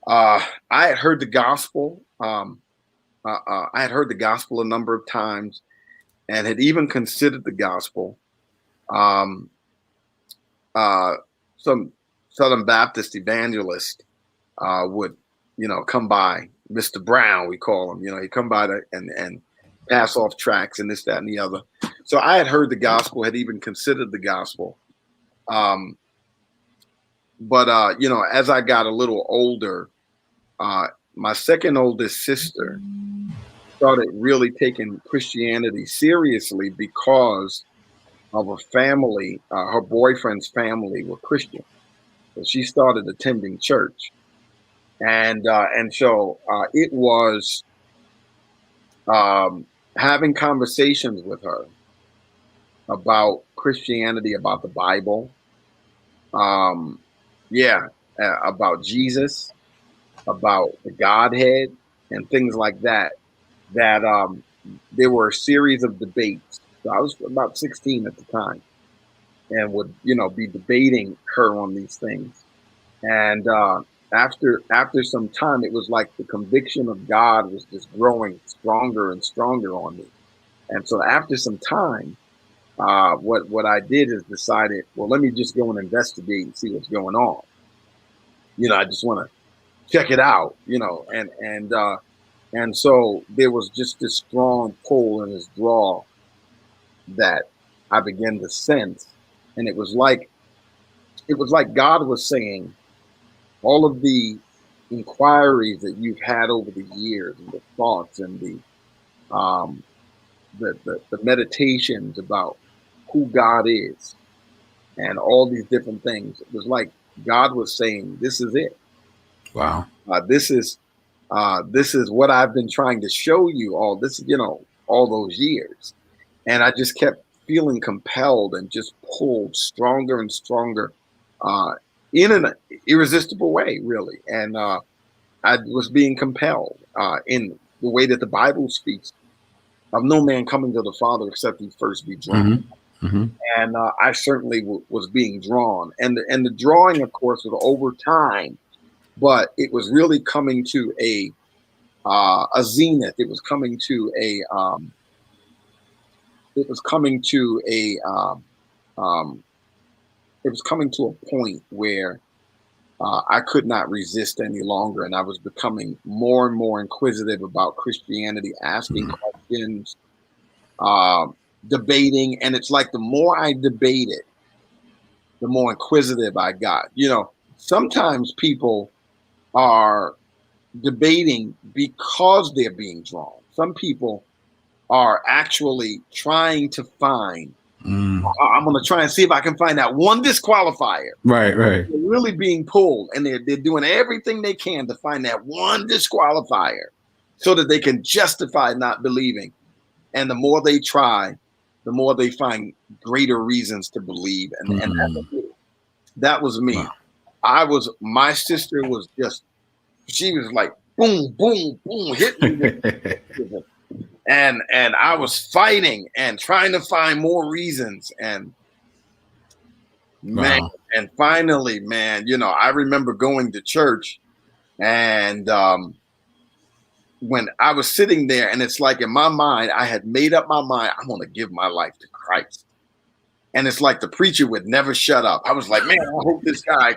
I had heard the gospel. I had heard the gospel a number of times, and had even considered the gospel. Some Southern Baptist evangelist would, come by, Mr. Brown, we call him. He'd come by and pass off tracts and this, that, and the other. So I had heard the gospel, had even considered the gospel. But as I got a little older, my second oldest sister started really taking Christianity seriously because of a family. Her boyfriend's family were Christian, so she started attending church, and so it was having conversations with her about Christianity, about the Bible, about Jesus, about the Godhead, and things like that. That there were a series of debates. So I was about 16 at the time, and would be debating her on these things. And after some time, it was like the conviction of God was just growing stronger and stronger on me. And so after some time, what I did is decided, well, let me just go and investigate and see what's going on. I just want to check it out, and so there was just this strong pull and this draw that I began to sense, and it was like God was saying, all of the inquiries that you've had over the years, and the thoughts, and um, the meditations about who God is, and all these different things. It was like God was saying, "This is it. Wow. This is what I've been trying to show you all those years." And I just kept feeling compelled and just pulled stronger and stronger, in an irresistible way, really. And I was being compelled in the way that the Bible speaks of no man coming to the Father except he first be drawn. Mm-hmm. Mm-hmm. And I certainly was being drawn. And the drawing, of course, was over time, but it was really coming to a zenith. It was coming to a it was coming to a it was coming to a point where I could not resist any longer, and I was becoming more and more inquisitive about Christianity, asking questions, debating. And it's like the more I debated, the more inquisitive I got. Sometimes people are debating because they're being drawn. Some people are actually trying to find, I'm going to try and see if I can find that one disqualifier. Right. They're really being pulled, and they're doing everything they can to find that one disqualifier so that they can justify not believing. And the more they try, the more they find greater reasons to believe. And that was me. Wow. My sister was she was like, boom, boom, boom, hitting me. And I was fighting and trying to find more reasons. And man, and finally, man, I remember going to church, and when I was sitting there, and it's like in my mind, I had made up my mind, I'm going to give my life to Christ. And it's like the preacher would never shut up. I was like, man, I hope this guy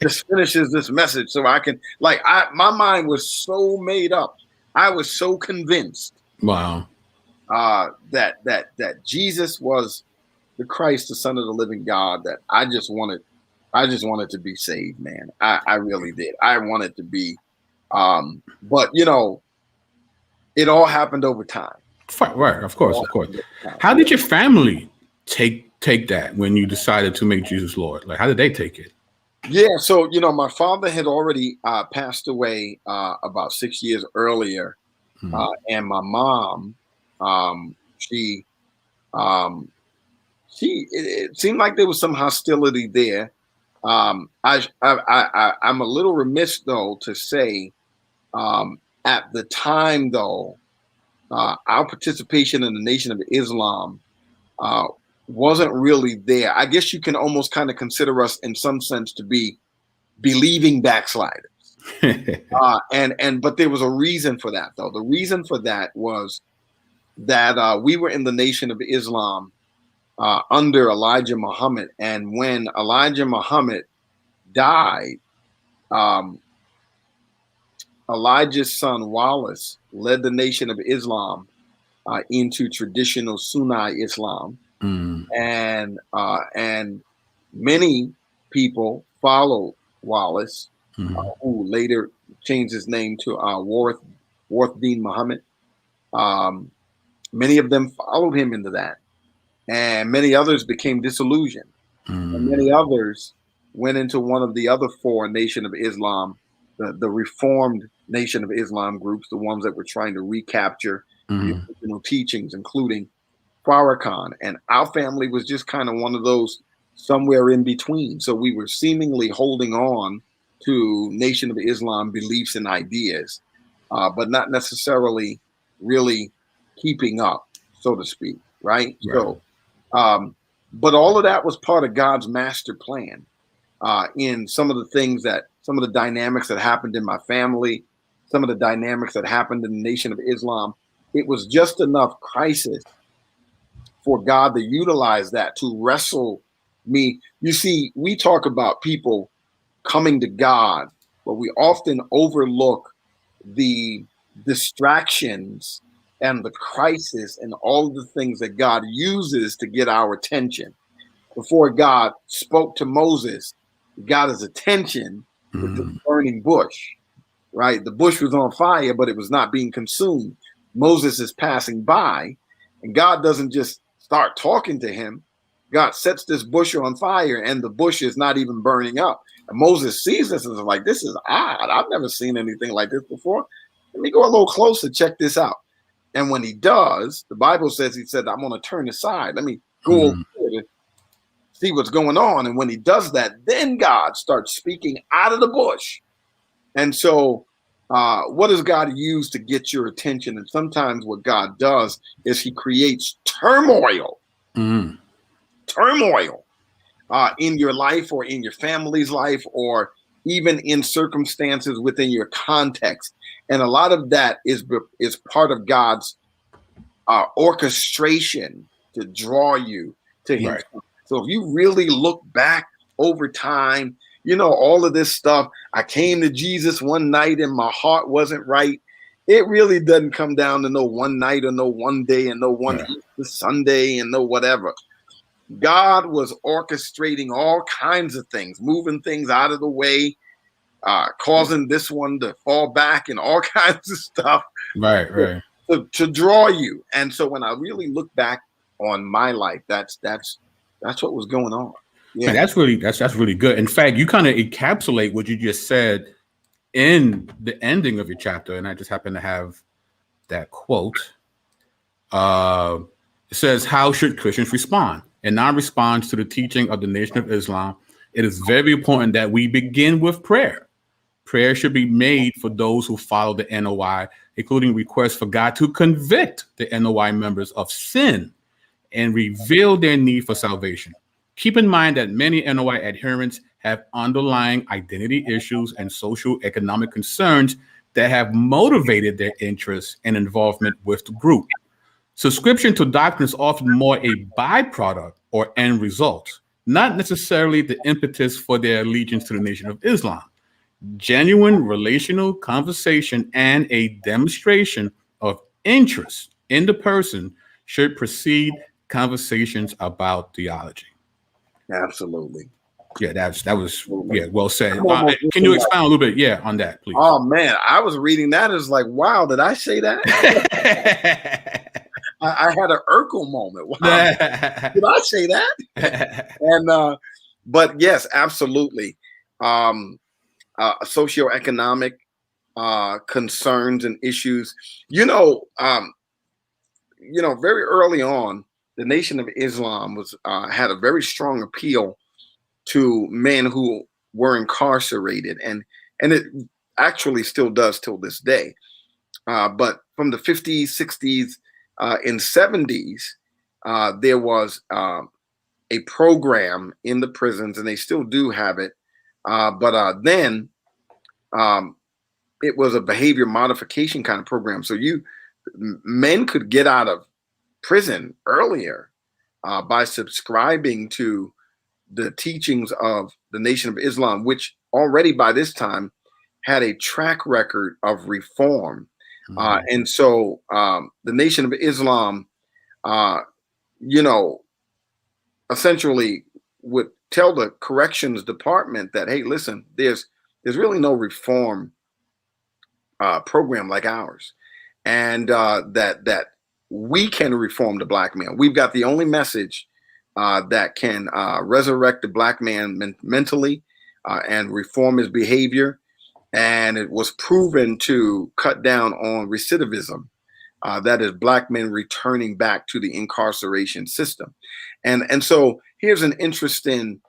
just finishes this message so I can, my mind was so made up. I was so convinced. Wow. That Jesus was the Christ, the Son of the living God, that I just wanted to be saved, man. I really did. I wanted to be, but it all happened over time. Right, of course. How did your family take that when you decided to make Jesus Lord? Like, how did they take it? Yeah, so my father had already passed away about 6 years earlier, and my mom, it seemed like there was some hostility there. I'm a little remiss though to say, at the time though, our participation in the Nation of Islam wasn't really there. I guess you can almost kind of consider us in some sense to be believing backsliders. But there was a reason for that though. The reason for that was that we were in the Nation of Islam under Elijah Muhammad, and when Elijah Muhammad died, Elijah's son Wallace led the Nation of Islam into traditional Sunni Islam, and many people followed Wallace, who later changed his name to Warthdeen Muhammad. Many of them followed him into that, and many others became disillusioned, and many others went into one of the other four Nation of Islam, the Reformed Nation of Islam groups, the ones that were trying to recapture the original teachings, including Farrakhan. And our family was just kind of one of those somewhere in between. So we were seemingly holding on to Nation of Islam beliefs and ideas, but not necessarily really keeping up, so to speak, right? So, but all of that was part of God's master plan. In some of the dynamics that happened in my family, some of the dynamics that happened in the Nation of Islam, it was just enough crisis for God to utilize that to wrestle me. You see, we talk about people coming to God, but we often overlook the distractions and the crisis and all of the things that God uses to get our attention. Before God spoke to Moses, he got his attention with the burning bush, right? The bush was on fire, but it was not being consumed. Moses is passing by, and God doesn't just start talking to him. God sets this bush on fire, and the bush is not even burning up. And Moses sees this and is like, this is odd. I've never seen anything like this before. Let me go a little closer, check this out. And when he does, the Bible says he said, I'm going to turn aside. Let me go over here to see what's going on. And when he does that, then God starts speaking out of the bush. And so what does God use to get your attention? And sometimes what God does is he creates turmoil in your life or in your family's life or even in circumstances within your context. And a lot of that is part of God's orchestration to draw you to him. Right. So if you really look back over time, you know, all of this stuff, I came to Jesus one night and my heart wasn't right. It really doesn't come down to no one night or no one day and no one Easter Sunday and no whatever. God was orchestrating all kinds of things, moving things out of the way, causing this one to fall back and all kinds of stuff. Right. To draw you. And so when I really look back on my life, that's what was going on. Yeah, man, that's really good. In fact, you kind of encapsulate what you just said in the ending of your chapter, and I just happen to have that quote. It says, "How should Christians respond?" In non-response to the teaching of the Nation of Islam, it is very important that we begin with prayer. Prayer should be made for those who follow the NOI, including requests for God to convict the NOI members of sin and reveal their need for salvation. Keep in mind that many NOI adherents have underlying identity issues and social economic concerns that have motivated their interest and involvement with the group. Subscription to doctrine is often more a byproduct or end result, not necessarily the impetus for their allegiance to the Nation of Islam. Genuine relational conversation and a demonstration of interest in the person should precede conversations about theology. Absolutely. Yeah, that was well said. Can you expound a little bit, on that, please? Oh man, I was reading that. It's like, wow, did I say that? I had an Urkel moment. Wow, did I say that? And but yes, absolutely. Socioeconomic concerns and issues. Very early on, the Nation of Islam was had a very strong appeal to men who were incarcerated, and it actually still does till this day. But from the 50s, 60s, and 70s, there was a program in the prisons, and they still do have it. But then it was a behavior modification kind of program. So men could get out of prison earlier by subscribing to the teachings of the Nation of Islam, which already by this time had a track record of reform. And so the Nation of Islam, essentially would tell the corrections department that, hey, listen, there's really no reform program like ours, and that we can reform the black man. We've got the only message that can resurrect the black man mentally and reform his behavior. And it was proven to cut down on recidivism. That is black men returning back to the incarceration system. And so here's an interesting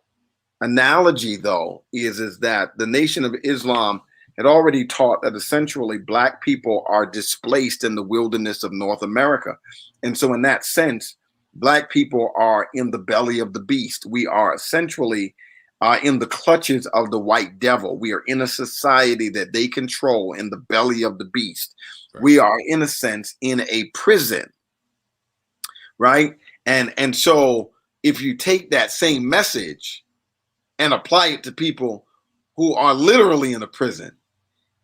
analogy, though, is that the Nation of Islam had already taught that essentially black people are displaced in the wilderness of North America. And so in that sense, black people are in the belly of the beast. We are essentially in the clutches of the white devil. We are in a society that they control in the belly of the beast. Right. We are, in a sense, in a prison, right? And so if you take that same message and apply it to people who are literally in a prison,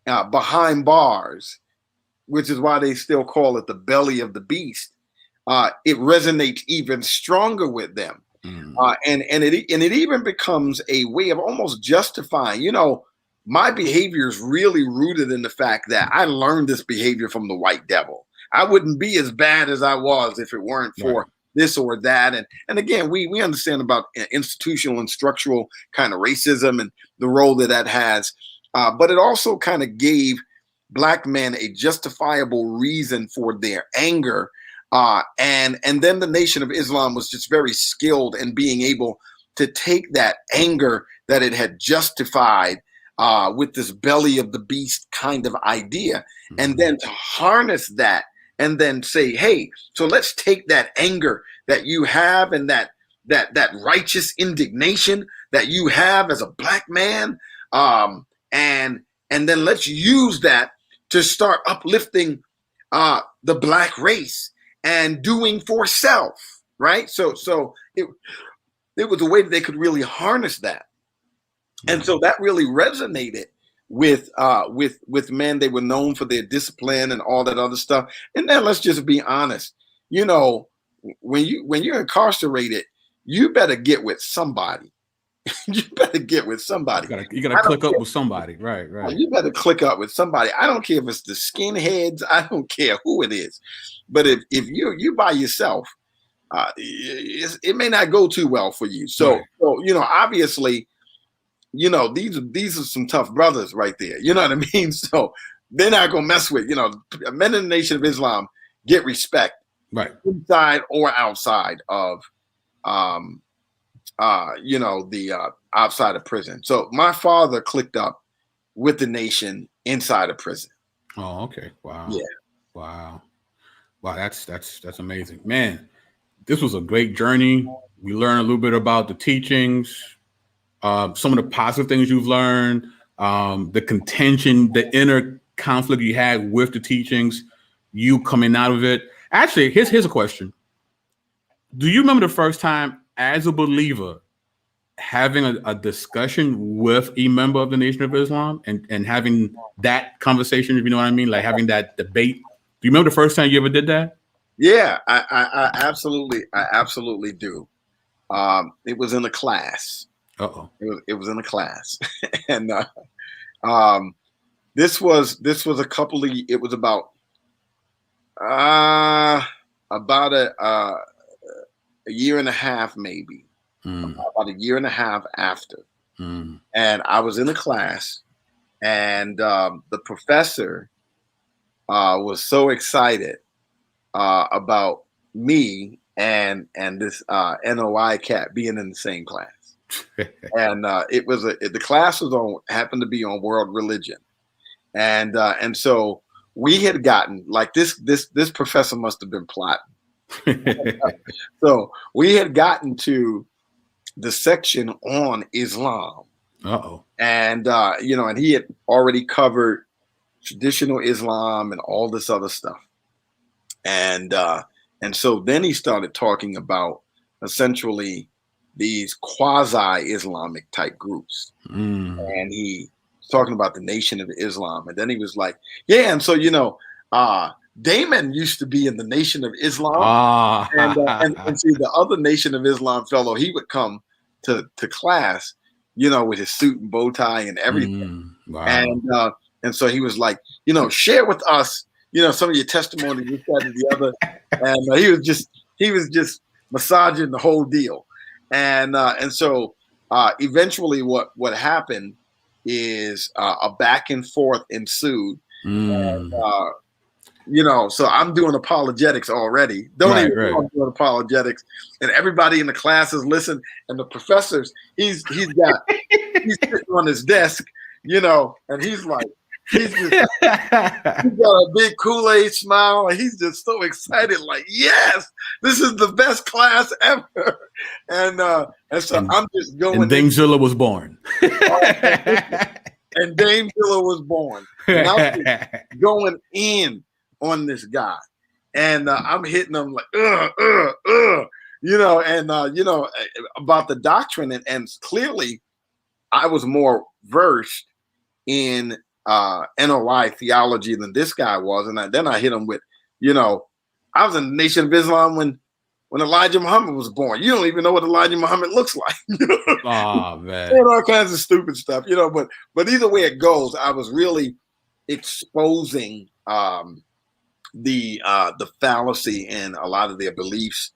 behind bars, which is why they still call it the belly of the beast, it resonates even stronger with them. And it even becomes a way of almost justifying, my behavior is really rooted in the fact that I learned this behavior from the white devil. I wouldn't be as bad as I was if it weren't for this or that. And again, we understand about institutional and structural kind of racism and the role that has. But it also kind of gave Black men a justifiable reason for their anger. And then the Nation of Islam was just very skilled in being able to take that anger that it had justified with this belly of the beast kind of idea, and then to harness that and then say, hey, so let's take that anger that you have and that righteous indignation that you have as a Black man, and then let's use that to start uplifting the Black race and doing for self, right? So it was a way that they could really harness that. And so that really resonated with men. They were known for their discipline and all that other stuff. And then let's just be honest, when you're incarcerated, you better get with somebody. You better get with somebody. You gotta click up with somebody, right? You better click up with somebody. I don't care if it's the skinheads. I don't care who it is. But if you by yourself, it may not go too well for you. So obviously, these are some tough brothers right there. You know what I mean? So they're not gonna mess with. Men in the Nation of Islam get respect, right, inside or outside of the outside of prison. So my father clicked up with the Nation inside of prison. Oh, okay. Wow. Yeah. Wow. That's amazing, man. This was a great journey. We learned a little bit about the teachings, some of the positive things you've learned, the contention, the inner conflict you had with the teachings, you coming out of it. Actually, here's a question. Do you remember the first time as a believer having a discussion with a member of the Nation of Islam and having that conversation, if you know what I mean, like having that debate? Do you remember the first time you ever did that? Yeah, I absolutely do. It was in a class. It was in a class. And this was a couple of, it was about a year and a half, maybe. About a year and a half after. And I was in a class, and the professor was so excited about me and this N.O.I. cat being in the same class. And it was the class was happened to be on world religion. And so we had gotten, like, this professor must have been plotting. So we had gotten to the section on Islam. And and he had already covered traditional Islam and all this other stuff. And so then he started talking about essentially these quasi-Islamic type groups. And he was talking about the Nation of Islam. And then he was like, yeah, and so Damon used to be in the Nation of Islam. And see, the other Nation of Islam fellow, he would come to class, with his suit and bow tie and everything. Wow. And so he was like, share with us, some of your testimony, this, that, and the other. And he was just massaging the whole deal. And so eventually what happened is a back and forth ensued. And, so I'm doing apologetics already. Don't even know I'm doing apologetics. And everybody in the classes listen. And the professors, he's sitting on his desk, and he's like, he's got a big Kool-Aid smile, and he's just so excited, like, yes, this is the best class ever. And so I'm just going. And Dame Zilla was born. And Dame Zilla was born. And I'm just going in on this guy, and I'm hitting him like, about the doctrine, and clearly I was more versed in NOI theology than this guy was, and then I hit him with, I was in the Nation of Islam when Elijah Muhammad was born. You don't even know what Elijah Muhammad looks like. Oh man, all kinds of stupid stuff, But either way it goes, I was really exposing the fallacy in a lot of their beliefs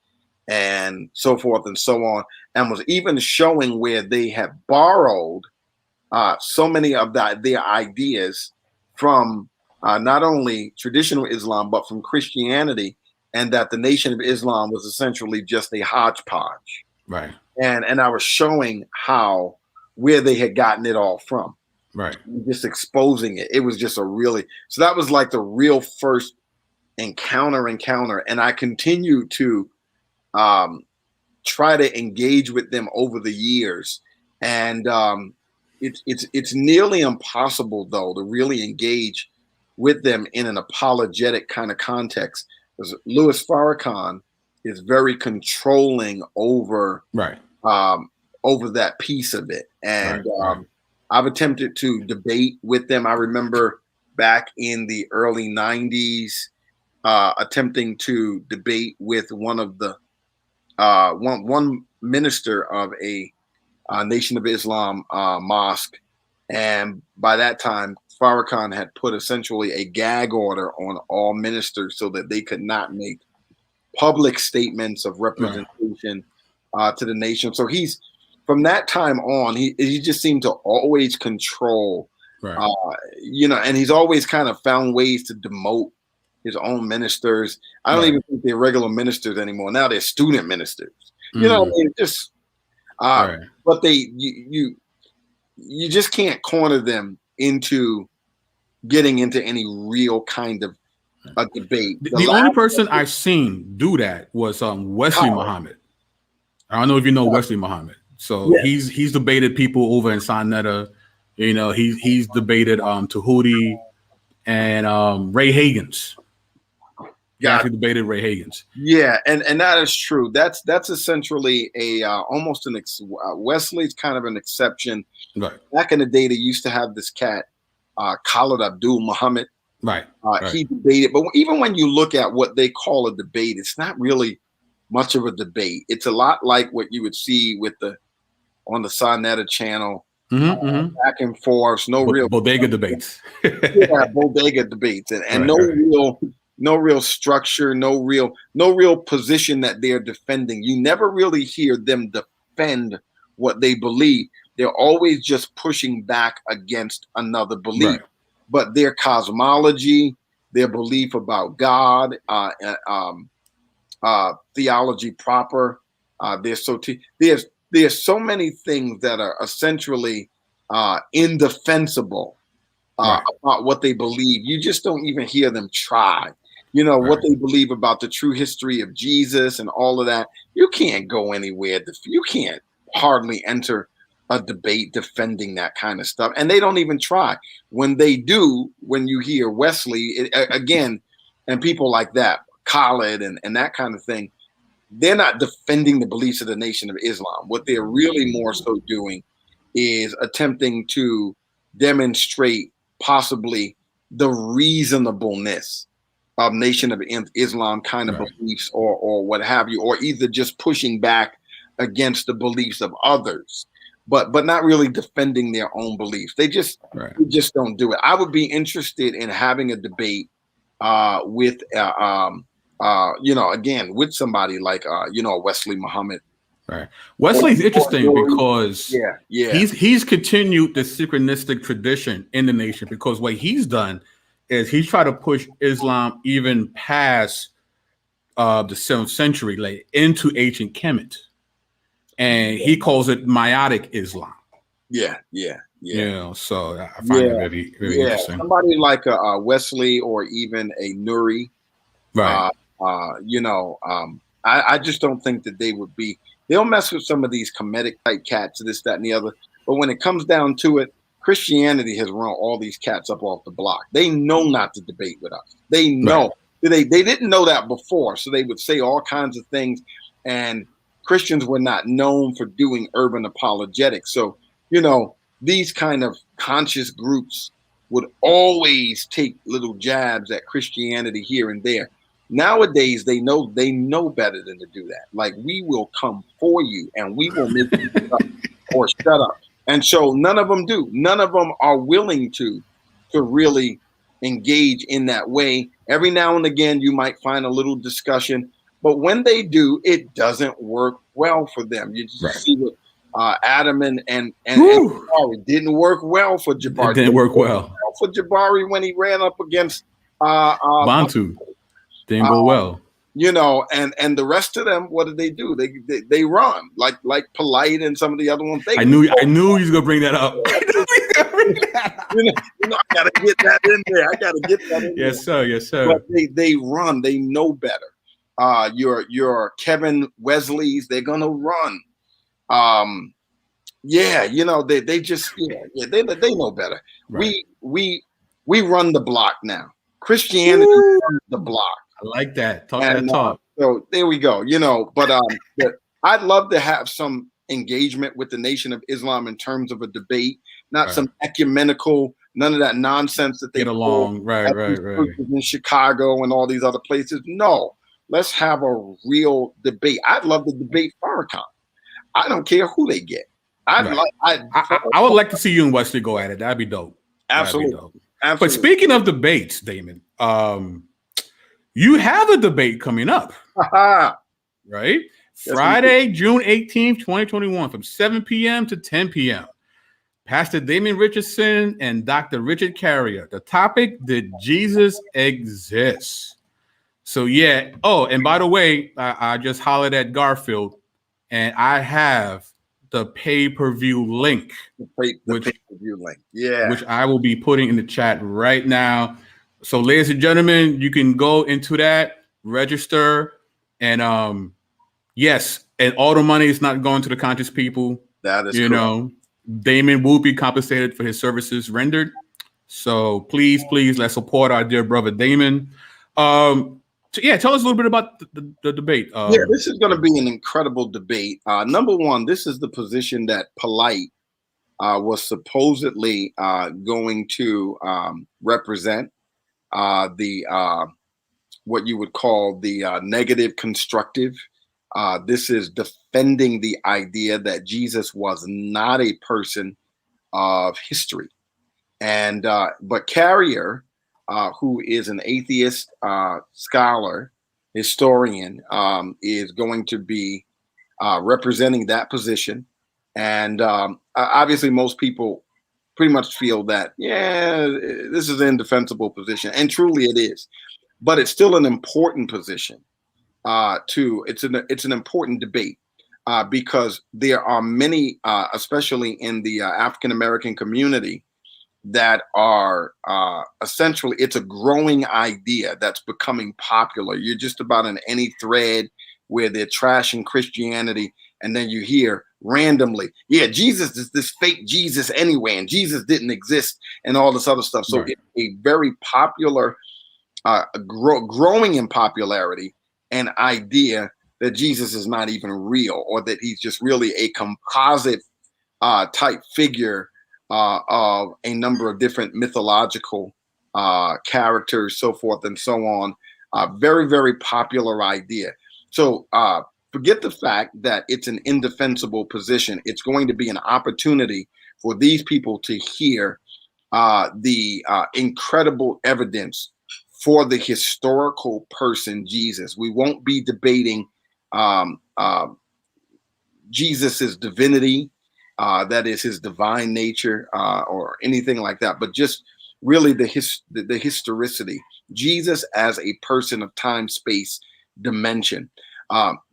and so forth and so on, and was even showing where they have borrowed so many of their ideas from not only traditional Islam, but from Christianity, and that the Nation of Islam was essentially just a hodgepodge. Right. And I was showing where they had gotten it all from. Right. Just exposing it. It was just so that was like the real first encounter. And I continued to try to engage with them over the years. And it's nearly impossible, though, to really engage with them in an apologetic kind of context, because Louis Farrakhan is very controlling over that piece of it. And I've attempted to debate with them. I remember back in the early 90s attempting to debate with one of the one minister of a Nation of Islam mosque, and by that time Farrakhan had put essentially a gag order on all ministers so that they could not make public statements of representation to the nation. So he's, from that time on, he just seemed to always control, and he's always kind of found ways to demote his own ministers. I don't even think they're regular ministers anymore. Now they're student ministers. Just but you just can't corner them into getting into any real kind of a debate. The only person I've seen do that was Wesley Muhammad. I don't know if you know Wesley Muhammad. So he's debated people over in Sinetta. He's debated Tahuti and Ray Hagins. Actually debated Ray Hagins. Yeah, and that is true. That's essentially a almost Wesley's kind of an exception. Right. Back in the day, they used to have this cat, Khalid Abdul Muhammad. Right. He debated, but even when you look at what they call a debate, it's not really much of a debate. It's a lot like what you would see on the Sinetta channel, back and forth, real bodega debates. bodega debates, and no real structure, no real position that they're defending. You never really hear them defend what they believe. They're always just pushing back against another belief. But their cosmology, their belief about God, theology proper, there's so many things that are essentially indefensible about what they believe. You just don't even hear them try. What they believe about the true history of Jesus and all of that. You can't go anywhere. You can't hardly enter a debate defending that kind of stuff. And they don't even try. When they do, when you hear Wesley, again, and people like that, Khalid and that kind of thing, they're not defending the beliefs of the Nation of Islam. What they're really more so doing is attempting to demonstrate possibly the reasonableness of Nation of Islam kind of beliefs or what have you, or either just pushing back against the beliefs of others, but not really defending their own beliefs. They just don't do it. I would be interested in having a debate with again, with somebody like Wesley Muhammad. Right. Wesley's interesting because he's continued the synchronistic tradition in the nation, because what he's done is he's tried to push Islam even past the 7th century, like into ancient Kemet. And he calls it meiotic Islam. So I find it very, very interesting. Somebody like a Wesley or even a N.O.I, I just don't think that they would be. They'll mess with some of these Kemetic type cats, this, that, and the other. But when it comes down to it, Christianity has run all these cats up off the block. They know not to debate with us. They know. They didn't know that before, so they would say all kinds of things. And Christians were not known for doing urban apologetics. So, you know, these kind of conscious groups would always take little jabs at Christianity here and there. Nowadays, they know better than to do that. Like, we will come for you and we will make you shut up or shut up. And so none of them do. None of them are willing to really engage in that way. Every now and again, you might find a little discussion, but when they do, it doesn't work well for them. You just see what Adam and Jabari didn't work well for Jabari. It didn't work well for Jabari when he ran up against Bantu. Didn't go well. You know, and the rest of them, what did they do? They run like Polite and some of the other ones. I knew he was gonna bring that up. you know, I gotta get that in there. I gotta get that in there. Yes, sir. Yes, sir. But they run. They know better. Your Kevin Wesley's, they're gonna run. Yeah, you know, they just they know better. Right. We run the block now. Christianity runs the block. I like that. Talk that talk. So there we go. You know, but I'd love to have some engagement with the Nation of Islam in terms of a debate, not some ecumenical, none of that nonsense that they get along. Right. In Chicago and all these other places. No, let's have a real debate. I'd love to debate Farrakhan. I don't care who they get. I would like to see you and Wesley go at it. That'd be dope. Absolutely. That'd be dope. Absolutely. But speaking of debates, Damon, you have a debate coming up, right? Friday, June 18th, 2021, from 7 p.m. to 10 p.m. Pastor Damon Richardson and Dr. Richard Carrier. The topic, did Jesus exist? So, yeah. Oh, and by the way, I just hollered at Garfield, and I have the pay-per-view link. The pay-per-view link. Yeah. Which I will be putting in the chat right now. So, ladies and gentlemen, you can go into that, register, and yes, and all the money is not going to the conscious people. That is, you know, Damon will be compensated for his services rendered. So please, let's support our dear brother Damon. So yeah, tell us a little bit about the debate. Yeah, this is going to be an incredible debate. Number one, this is the position that Polite was supposedly going to represent. The what you would call the negative constructive. This is defending the idea that Jesus was not a person of history. And but Carrier, who is an atheist scholar, historian, is going to be representing that position. And obviously most people pretty much feel that, yeah, this is an indefensible position. And truly it is. But it's still an important position. It's an important debate because there are many, especially in the African American community, that are essentially, it's a growing idea that's becoming popular. You're just about in any thread where they're trashing Christianity, and then you hear randomly, yeah, Jesus is this fake Jesus anyway, and Jesus didn't exist, and all this other stuff. So it's a very popular, growing in popularity, an idea that Jesus is not even real, or that he's just really a composite type figure of a number of different mythological characters, so forth and so on. Very, very popular idea. So forget the fact that it's an indefensible position. It's going to be an opportunity for these people to hear the incredible evidence for the historical person Jesus. We won't be debating Jesus's divinity, that is his divine nature, or anything like that, but just really the historicity. Jesus as a person of time, space, dimension.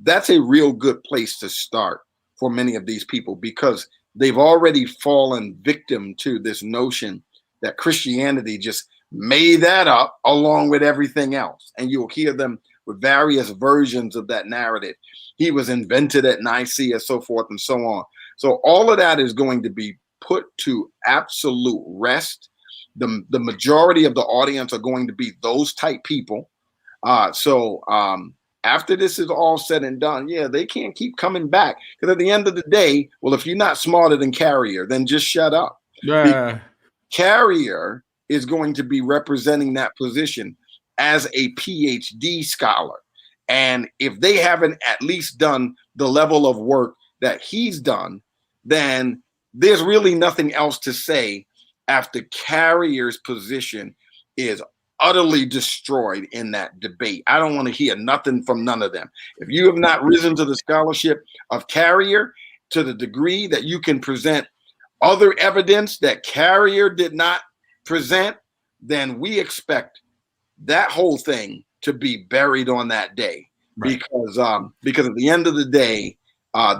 That's a real good place to start for many of these people, because they've already fallen victim to this notion that Christianity just made that up along with everything else. And you'll hear them with various versions of that narrative. He was invented at Nicaea, so forth and so on. So all of that is going to be put to absolute rest. The majority of the audience are going to be those type people. So after this is all said and done, yeah, they can't keep coming back. Because at the end of the day, well, if you're not smarter than Carrier, then just shut up. Yeah. Carrier is going to be representing that position as a PhD scholar. And if they haven't at least done the level of work that he's done, then there's really nothing else to say after Carrier's position is utterly destroyed in that debate. I don't want to hear nothing from none of them. If you have not risen to the scholarship of Carrier to the degree that you can present other evidence that Carrier did not present, then we expect that whole thing to be buried on that day. Right. Because at the end of the day,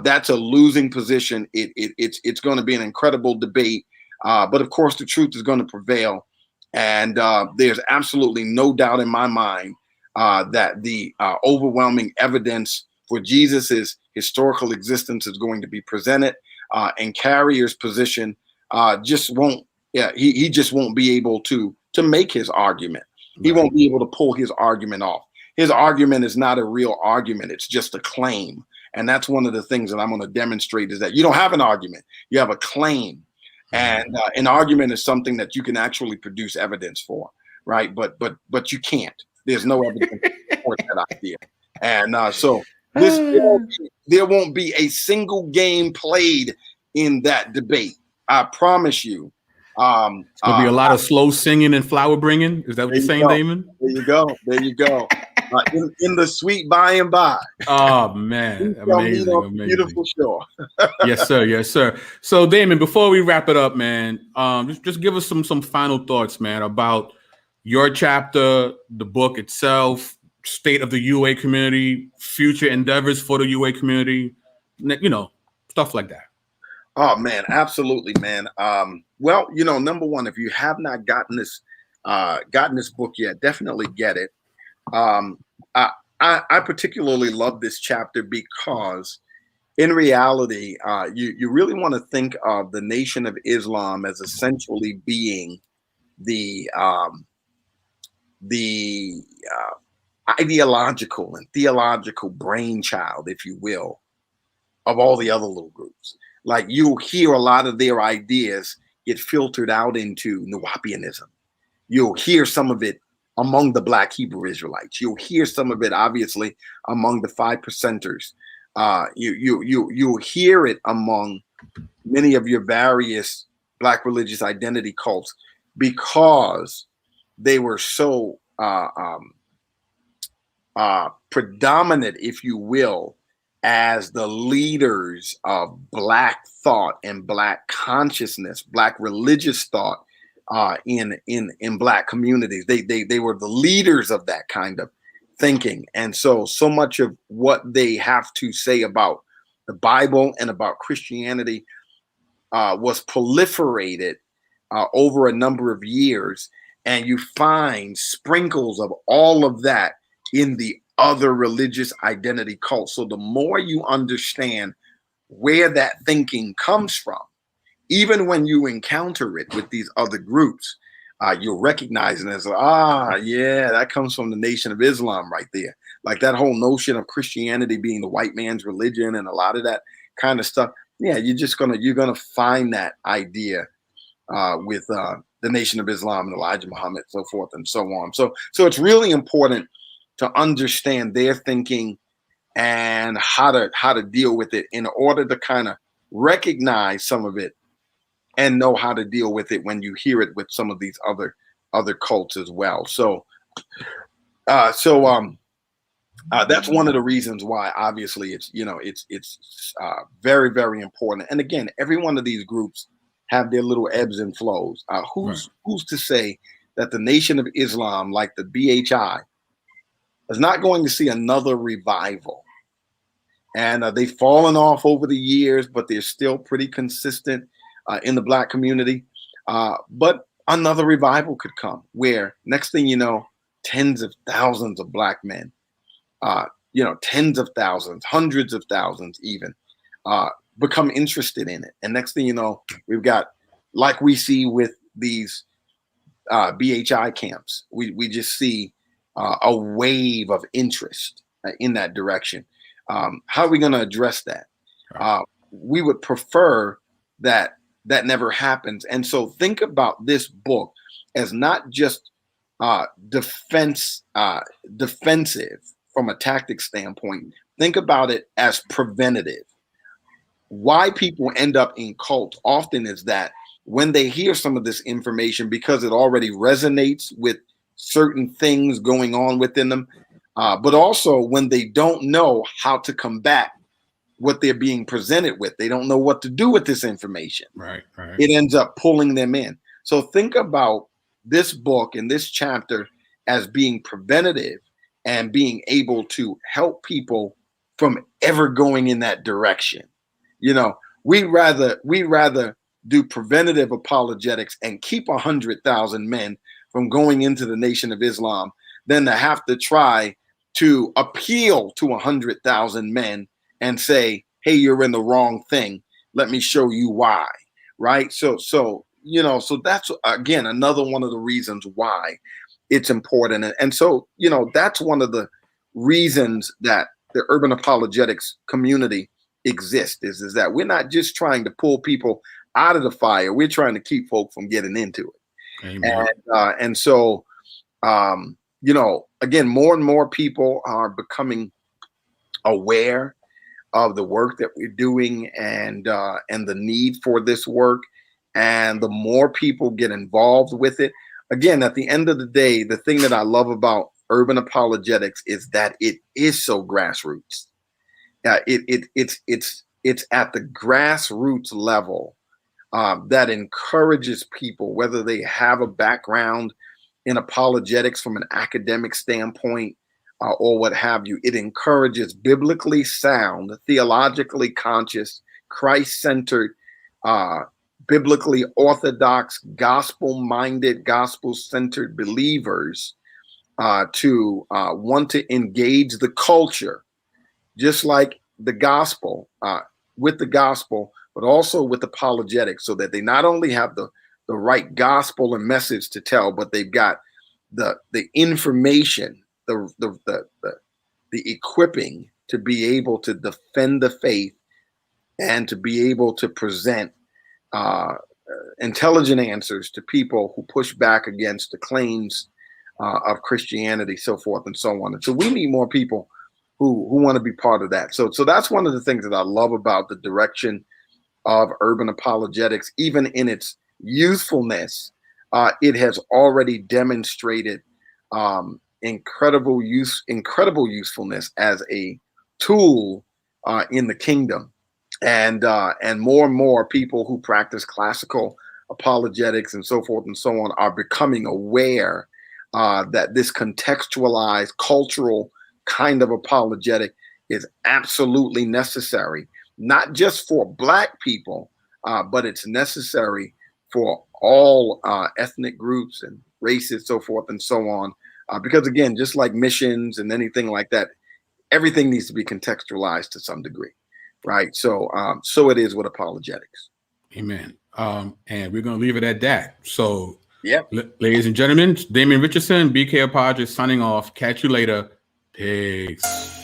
that's a losing position. It's going to be an incredible debate, but of course the truth is going to prevail, and there's absolutely no doubt in my mind that the overwhelming evidence for Jesus's historical existence is going to be presented, and Carrier's position just won't. Yeah, he just won't be able to make his argument. He won't be able to pull his argument off. His argument is not a real argument. It's just a claim. And that's one of the things that I'm going to demonstrate is that you don't have an argument. You have a claim. And an argument is something that you can actually produce evidence for, right? But you can't. There's no evidence to support that idea. And so there won't be a single game played in that debate. I promise you. There'll be a lot of slow singing and flower bringing. Is that what you're saying, Damon? There you go. There you go. In the sweet by and by. Oh man, amazing. Beautiful show. Yes, sir. Yes, sir. So, Damon, before we wrap it up, man, just give us some final thoughts, man, about your chapter, the book itself, state of the UA community, future endeavors for the UA community, stuff like that. Oh man, absolutely, man. Well, number one, if you have not gotten this book yet, definitely get it. I particularly love this chapter because, in reality, you really want to think of the Nation of Islam as essentially being the ideological and theological brainchild, if you will, of all the other little groups. Like you'll hear a lot of their ideas get filtered out into Nawapianism. You'll hear some of it among the Black Hebrew Israelites. You'll hear some of it, obviously, among the 5%ers. You'll hear it among many of your various Black religious identity cults because they were so predominant, if you will, as the leaders of Black thought and Black consciousness, Black religious thought in Black communities. They were the leaders of that kind of thinking. And so much of what they have to say about the Bible and about Christianity was proliferated over a number of years. And you find sprinkles of all of that in the other religious identity cults. So the more you understand where that thinking comes from, even when you encounter it with these other groups, you'll recognize it as, yeah, that comes from the Nation of Islam right there. Like that whole notion of Christianity being the white man's religion and a lot of that kind of stuff. Yeah, you're gonna find that idea with the Nation of Islam and Elijah Muhammad, so forth and so on. So it's really important to understand their thinking and how to deal with it in order to kind of recognize some of it and know how to deal with it when you hear it with some of these other cults as well. So that's one of the reasons why obviously it's very, very important. And again, every one of these groups have their little ebbs and flows. Who's to say that the Nation of Islam, like the BHI, is not going to see another revival? And they've fallen off over the years, but they're still pretty consistent in the Black community. But another revival could come where next thing you know, tens of thousands of Black men, tens of thousands, hundreds of thousands even, become interested in it. And next thing you know, we've got, like we see with these BHI camps, we just see a wave of interest. in that direction. How are we going to address that? We would prefer that never happens. And so think about this book as not just defensive from a tactic standpoint. Think about it as preventative. Why people end up in cults often is that when they hear some of this information, because it already resonates with certain things going on within them, but also when they don't know how to combat what they're being presented with, they don't know what to do with this information. Right. It ends up pulling them in. So think about this book and this chapter as being preventative and being able to help people from ever going in that direction. You know, we rather do preventative apologetics and keep 100,000 men from going into the Nation of Islam than to have to try to appeal to 100,000 men and say, hey, you're in the wrong thing. Let me show you why. Right. So that's, again, another one of the reasons why it's important. And so, that's one of the reasons that the urban apologetics community exists is that we're not just trying to pull people out of the fire. We're trying to keep folk from getting into it. Amen. And so, again, more and more people are becoming aware of the work that we're doing and the need for this work. And the more people get involved with it, again, at the end of the day, the thing that I love about urban apologetics is that it is so grassroots. It's at the grassroots level that encourages people, whether they have a background in apologetics from an academic standpoint or what have you. It encourages biblically sound, theologically conscious, Christ-centered, biblically orthodox, gospel-minded, gospel-centered believers to want to engage the culture, just like the gospel, with the gospel, but also with apologetics, so that they not only have the right gospel and message to tell, but they've got the information, the equipping to be able to defend the faith and to be able to present intelligent answers to people who push back against the claims of Christianity, so forth and so on. And so we need more people who want to be part of that. So that's one of the things that I love about the direction of urban apologetics. Even in its youthfulness, it has already demonstrated incredible usefulness as a tool in the kingdom. And more and more people who practice classical apologetics and so forth and so on are becoming aware that this contextualized cultural kind of apologetic is absolutely necessary, not just for Black people, but it's necessary for all ethnic groups and races, so forth and so on. Because again, just like missions and anything like that, everything needs to be contextualized to some degree. Right. So it is with apologetics. Amen. And we're going to leave it at that. So, yeah, ladies and gentlemen, Damon Richardson, BK Apologist signing off. Catch you later. Peace.